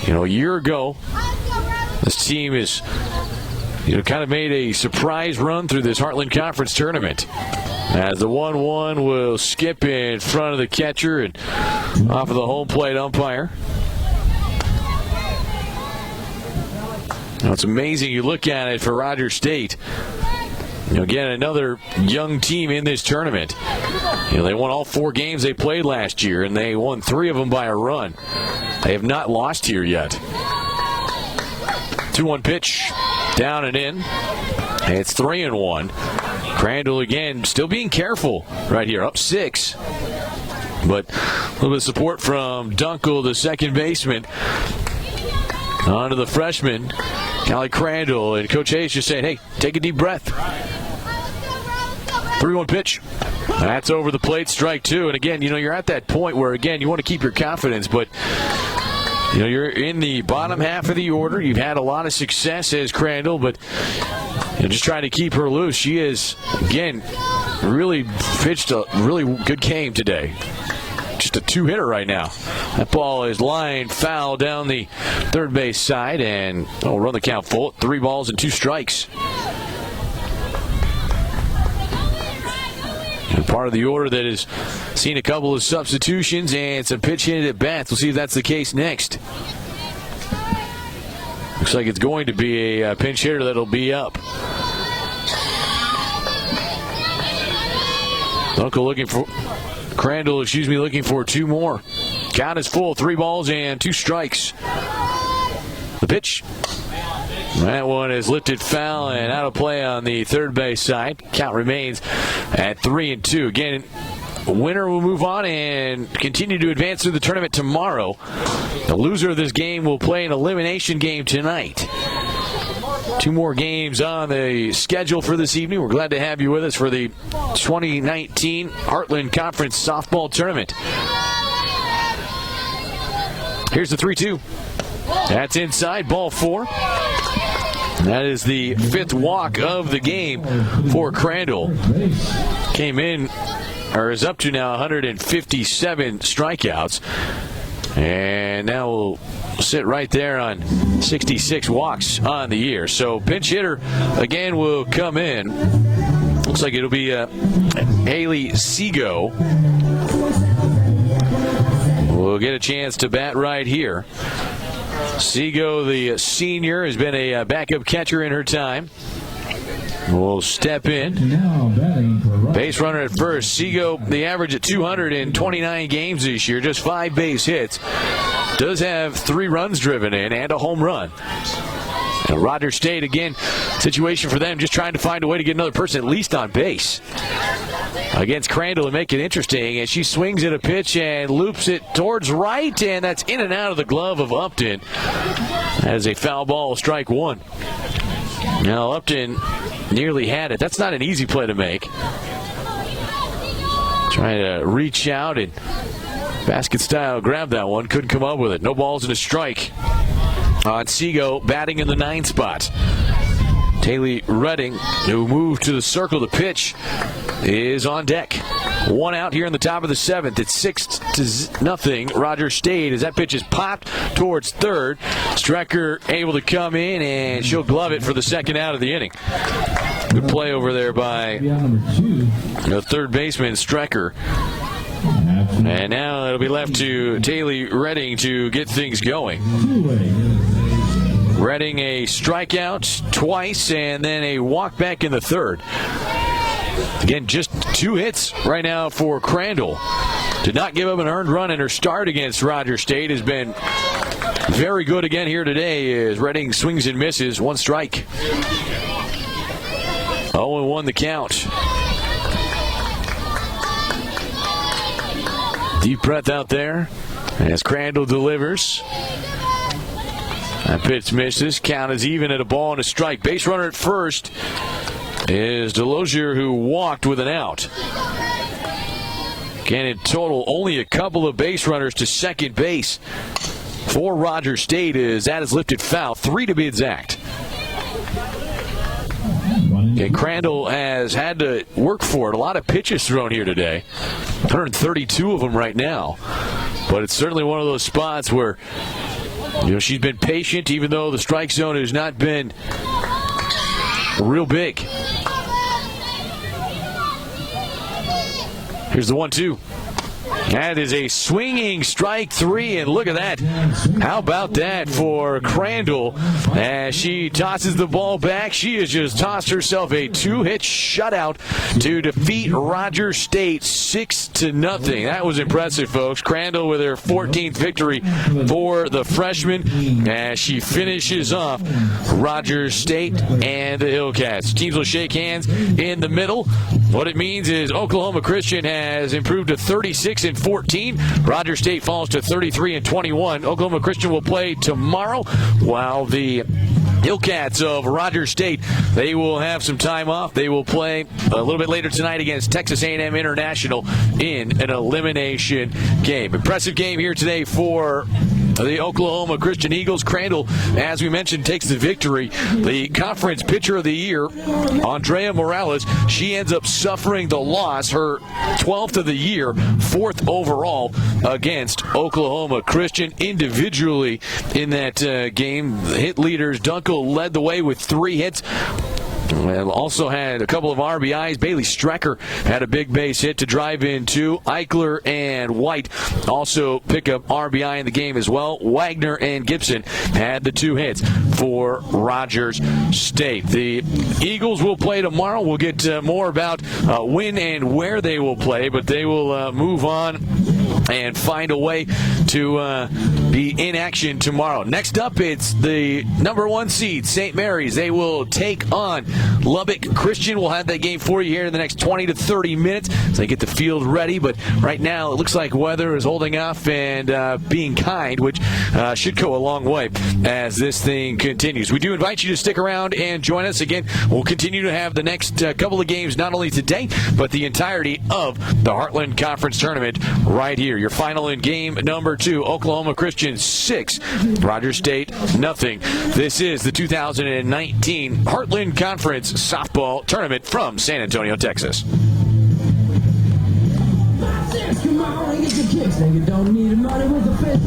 A year ago, this team is kind of made a surprise run through this Heartland Conference tournament. As the 1-1 will skip in front of the catcher and off of the home plate umpire. Now it's amazing. You look at it for Rogers State. Again, another young team in this tournament. They won all 4 games they played last year, and they won 3 of them by a run. They have not lost here yet. 2-1 pitch, down and in. And it's 3-1. Crandall again, still being careful right here, up 6. But a little bit of support from Dunkel, the second baseman. On to the freshman, Callie Crandall, and Coach Hayes just saying, hey, take a deep breath. 3-1 pitch. That's over the plate, strike 2. And again, you're at that point where, again, you want to keep your confidence, but you're in the bottom half of the order. You've had a lot of success as Crandall, but just trying to keep her loose. She is, again, really pitched a really good game today. Just a 2-hitter right now. That ball is lined foul down the third base side, and we'll run the count full. 3 balls and 2 strikes. And part of the order that has seen a couple of substitutions and some pitch hit at bats. We'll see if that's the case next. Looks like it's going to be a pinch hitter that'll be up. Uncle looking for... Crandall, looking for 2 more. Count is full, 3 balls and 2 strikes. The pitch. That one is lifted foul and out of play on the third base side. Count remains at 3-2. Again, winner will move on and continue to advance through the tournament tomorrow. The loser of this game will play an elimination game tonight. 2 more games on the schedule for this evening. We're glad to have you with us for the 2019 Heartland Conference Softball Tournament. Here's the 3-2. That's inside, ball 4. That is the 5th walk of the game for Crandall. Came in, or is up to now 157 strikeouts. And now we'll sit right there on 66 walks on the year. So pinch hitter again will come in. Looks like it'll be Haley Seago. We'll get a chance to bat right here. Seago, the senior, has been a backup catcher in her time. Will step in. Base runner at first. Seago, the average at 229 games this year, just 5 base hits. Does have 3 runs driven in and a home run. And Rogers State, again, situation for them, just trying to find a way to get another person at least on base. Against Crandall and make it interesting as she swings at a pitch and loops it towards right, and that's in and out of the glove of Upton. That is a foul ball, strike 1. Now Upton nearly had it. That's not an easy play to make. Trying to reach out and basket style grab that one. Couldn't come up with it. No balls and a strike. On Seago batting in the 9 spot. Taylor Redding, who moved to the circle to pitch, is on deck. 1 out here in the top of the 7th. It's 6-0. Rogers State as that pitch is popped towards third. Strecker able to come in, and she'll glove it for the 2nd out of the inning. Good play over there by the third baseman, Strecker. And now it'll be left to Taylor Redding to get things going. Redding a strikeout twice and then a walk back in the 3rd. Again, just 2 hits right now for Crandall. Did not give up an earned run in her start against Rogers State. Has been very good again here today as Redding swings and misses. One strike. 0-1 the count. Deep breath out there as Crandall delivers. That pitch misses. Count is even at a ball and a strike. Base runner at first is Delosier, who walked with an out. Again, in total, only a couple of base runners to second base for Rogers State as that is lifted foul. 3 to be exact. And Crandall has had to work for it. A lot of pitches thrown here today. 132 of them right now. But it's certainly one of those spots where she's been patient, even though the strike zone has not been real big. Here's the 1-2. That is a swinging strike 3, and look at that. How about that for Crandall as she tosses the ball back? She has just tossed herself a 2-hit shutout to defeat Rogers State 6-0. That was impressive, folks. Crandall with her 14th victory for the freshman as she finishes off Rogers State and the Hillcats. Teams will shake hands in the middle. What it means is Oklahoma Christian has improved to 36-14. Rogers State falls to 33-21. Oklahoma Christian will play tomorrow, while the Hillcats of Rogers State, they will have some time off. They will play a little bit later tonight against Texas A&M International in an elimination game. Impressive game here today for the Oklahoma Christian Eagles. Crandall, as we mentioned, takes the victory. The conference pitcher of the year, Andrea Morales, she ends up suffering the loss, her 12th of the year, 4th overall against Oklahoma Christian. Individually in that game, the hit leaders, Dunkel led the way with 3 hits. Also had a couple of RBIs. Bailey Strecker had a big base hit to drive in 2. Eichler and White also pick up RBI in the game as well. Wagner and Gibson had the 2 hits for Rogers State. The Eagles will play tomorrow. We'll get more about when and where they will play, but they will move on and find a way to be in action tomorrow. Next up, it's the number 1 seed, St. Mary's. They will take on Lubbock Christian. We'll have that game for you here in the next 20 to 30 minutes as they get the field ready. But right now, it looks like weather is holding off and being kind, which should go a long way as this thing continues. We do invite you to stick around and join us. Again, we'll continue to have the next couple of games, not only today, but the entirety of the Heartland Conference Tournament right here. Your final in game number 2, Oklahoma Christian 6, Rogers State nothing. This is the 2019 Heartland Conference Softball Tournament from San Antonio, Texas. Come on, get your kicks, nigga. Don't need money with a fist.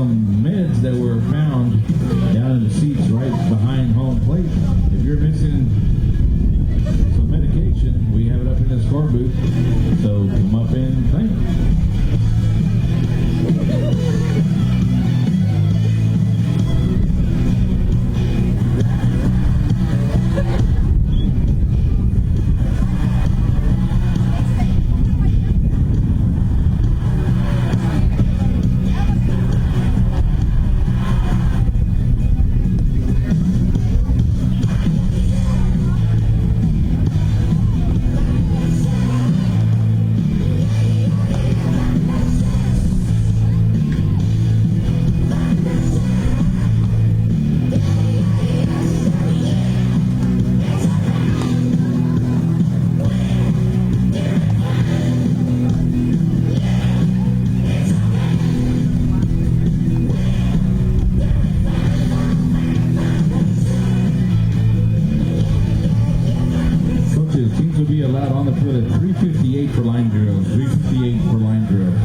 some meds that were found down in the seats right behind home plate. If you're missing some medication, we have it up in the score booth. So come up and claim it. Teams will be allowed on the field at 3:58 for line drills. 3:58 for line drills.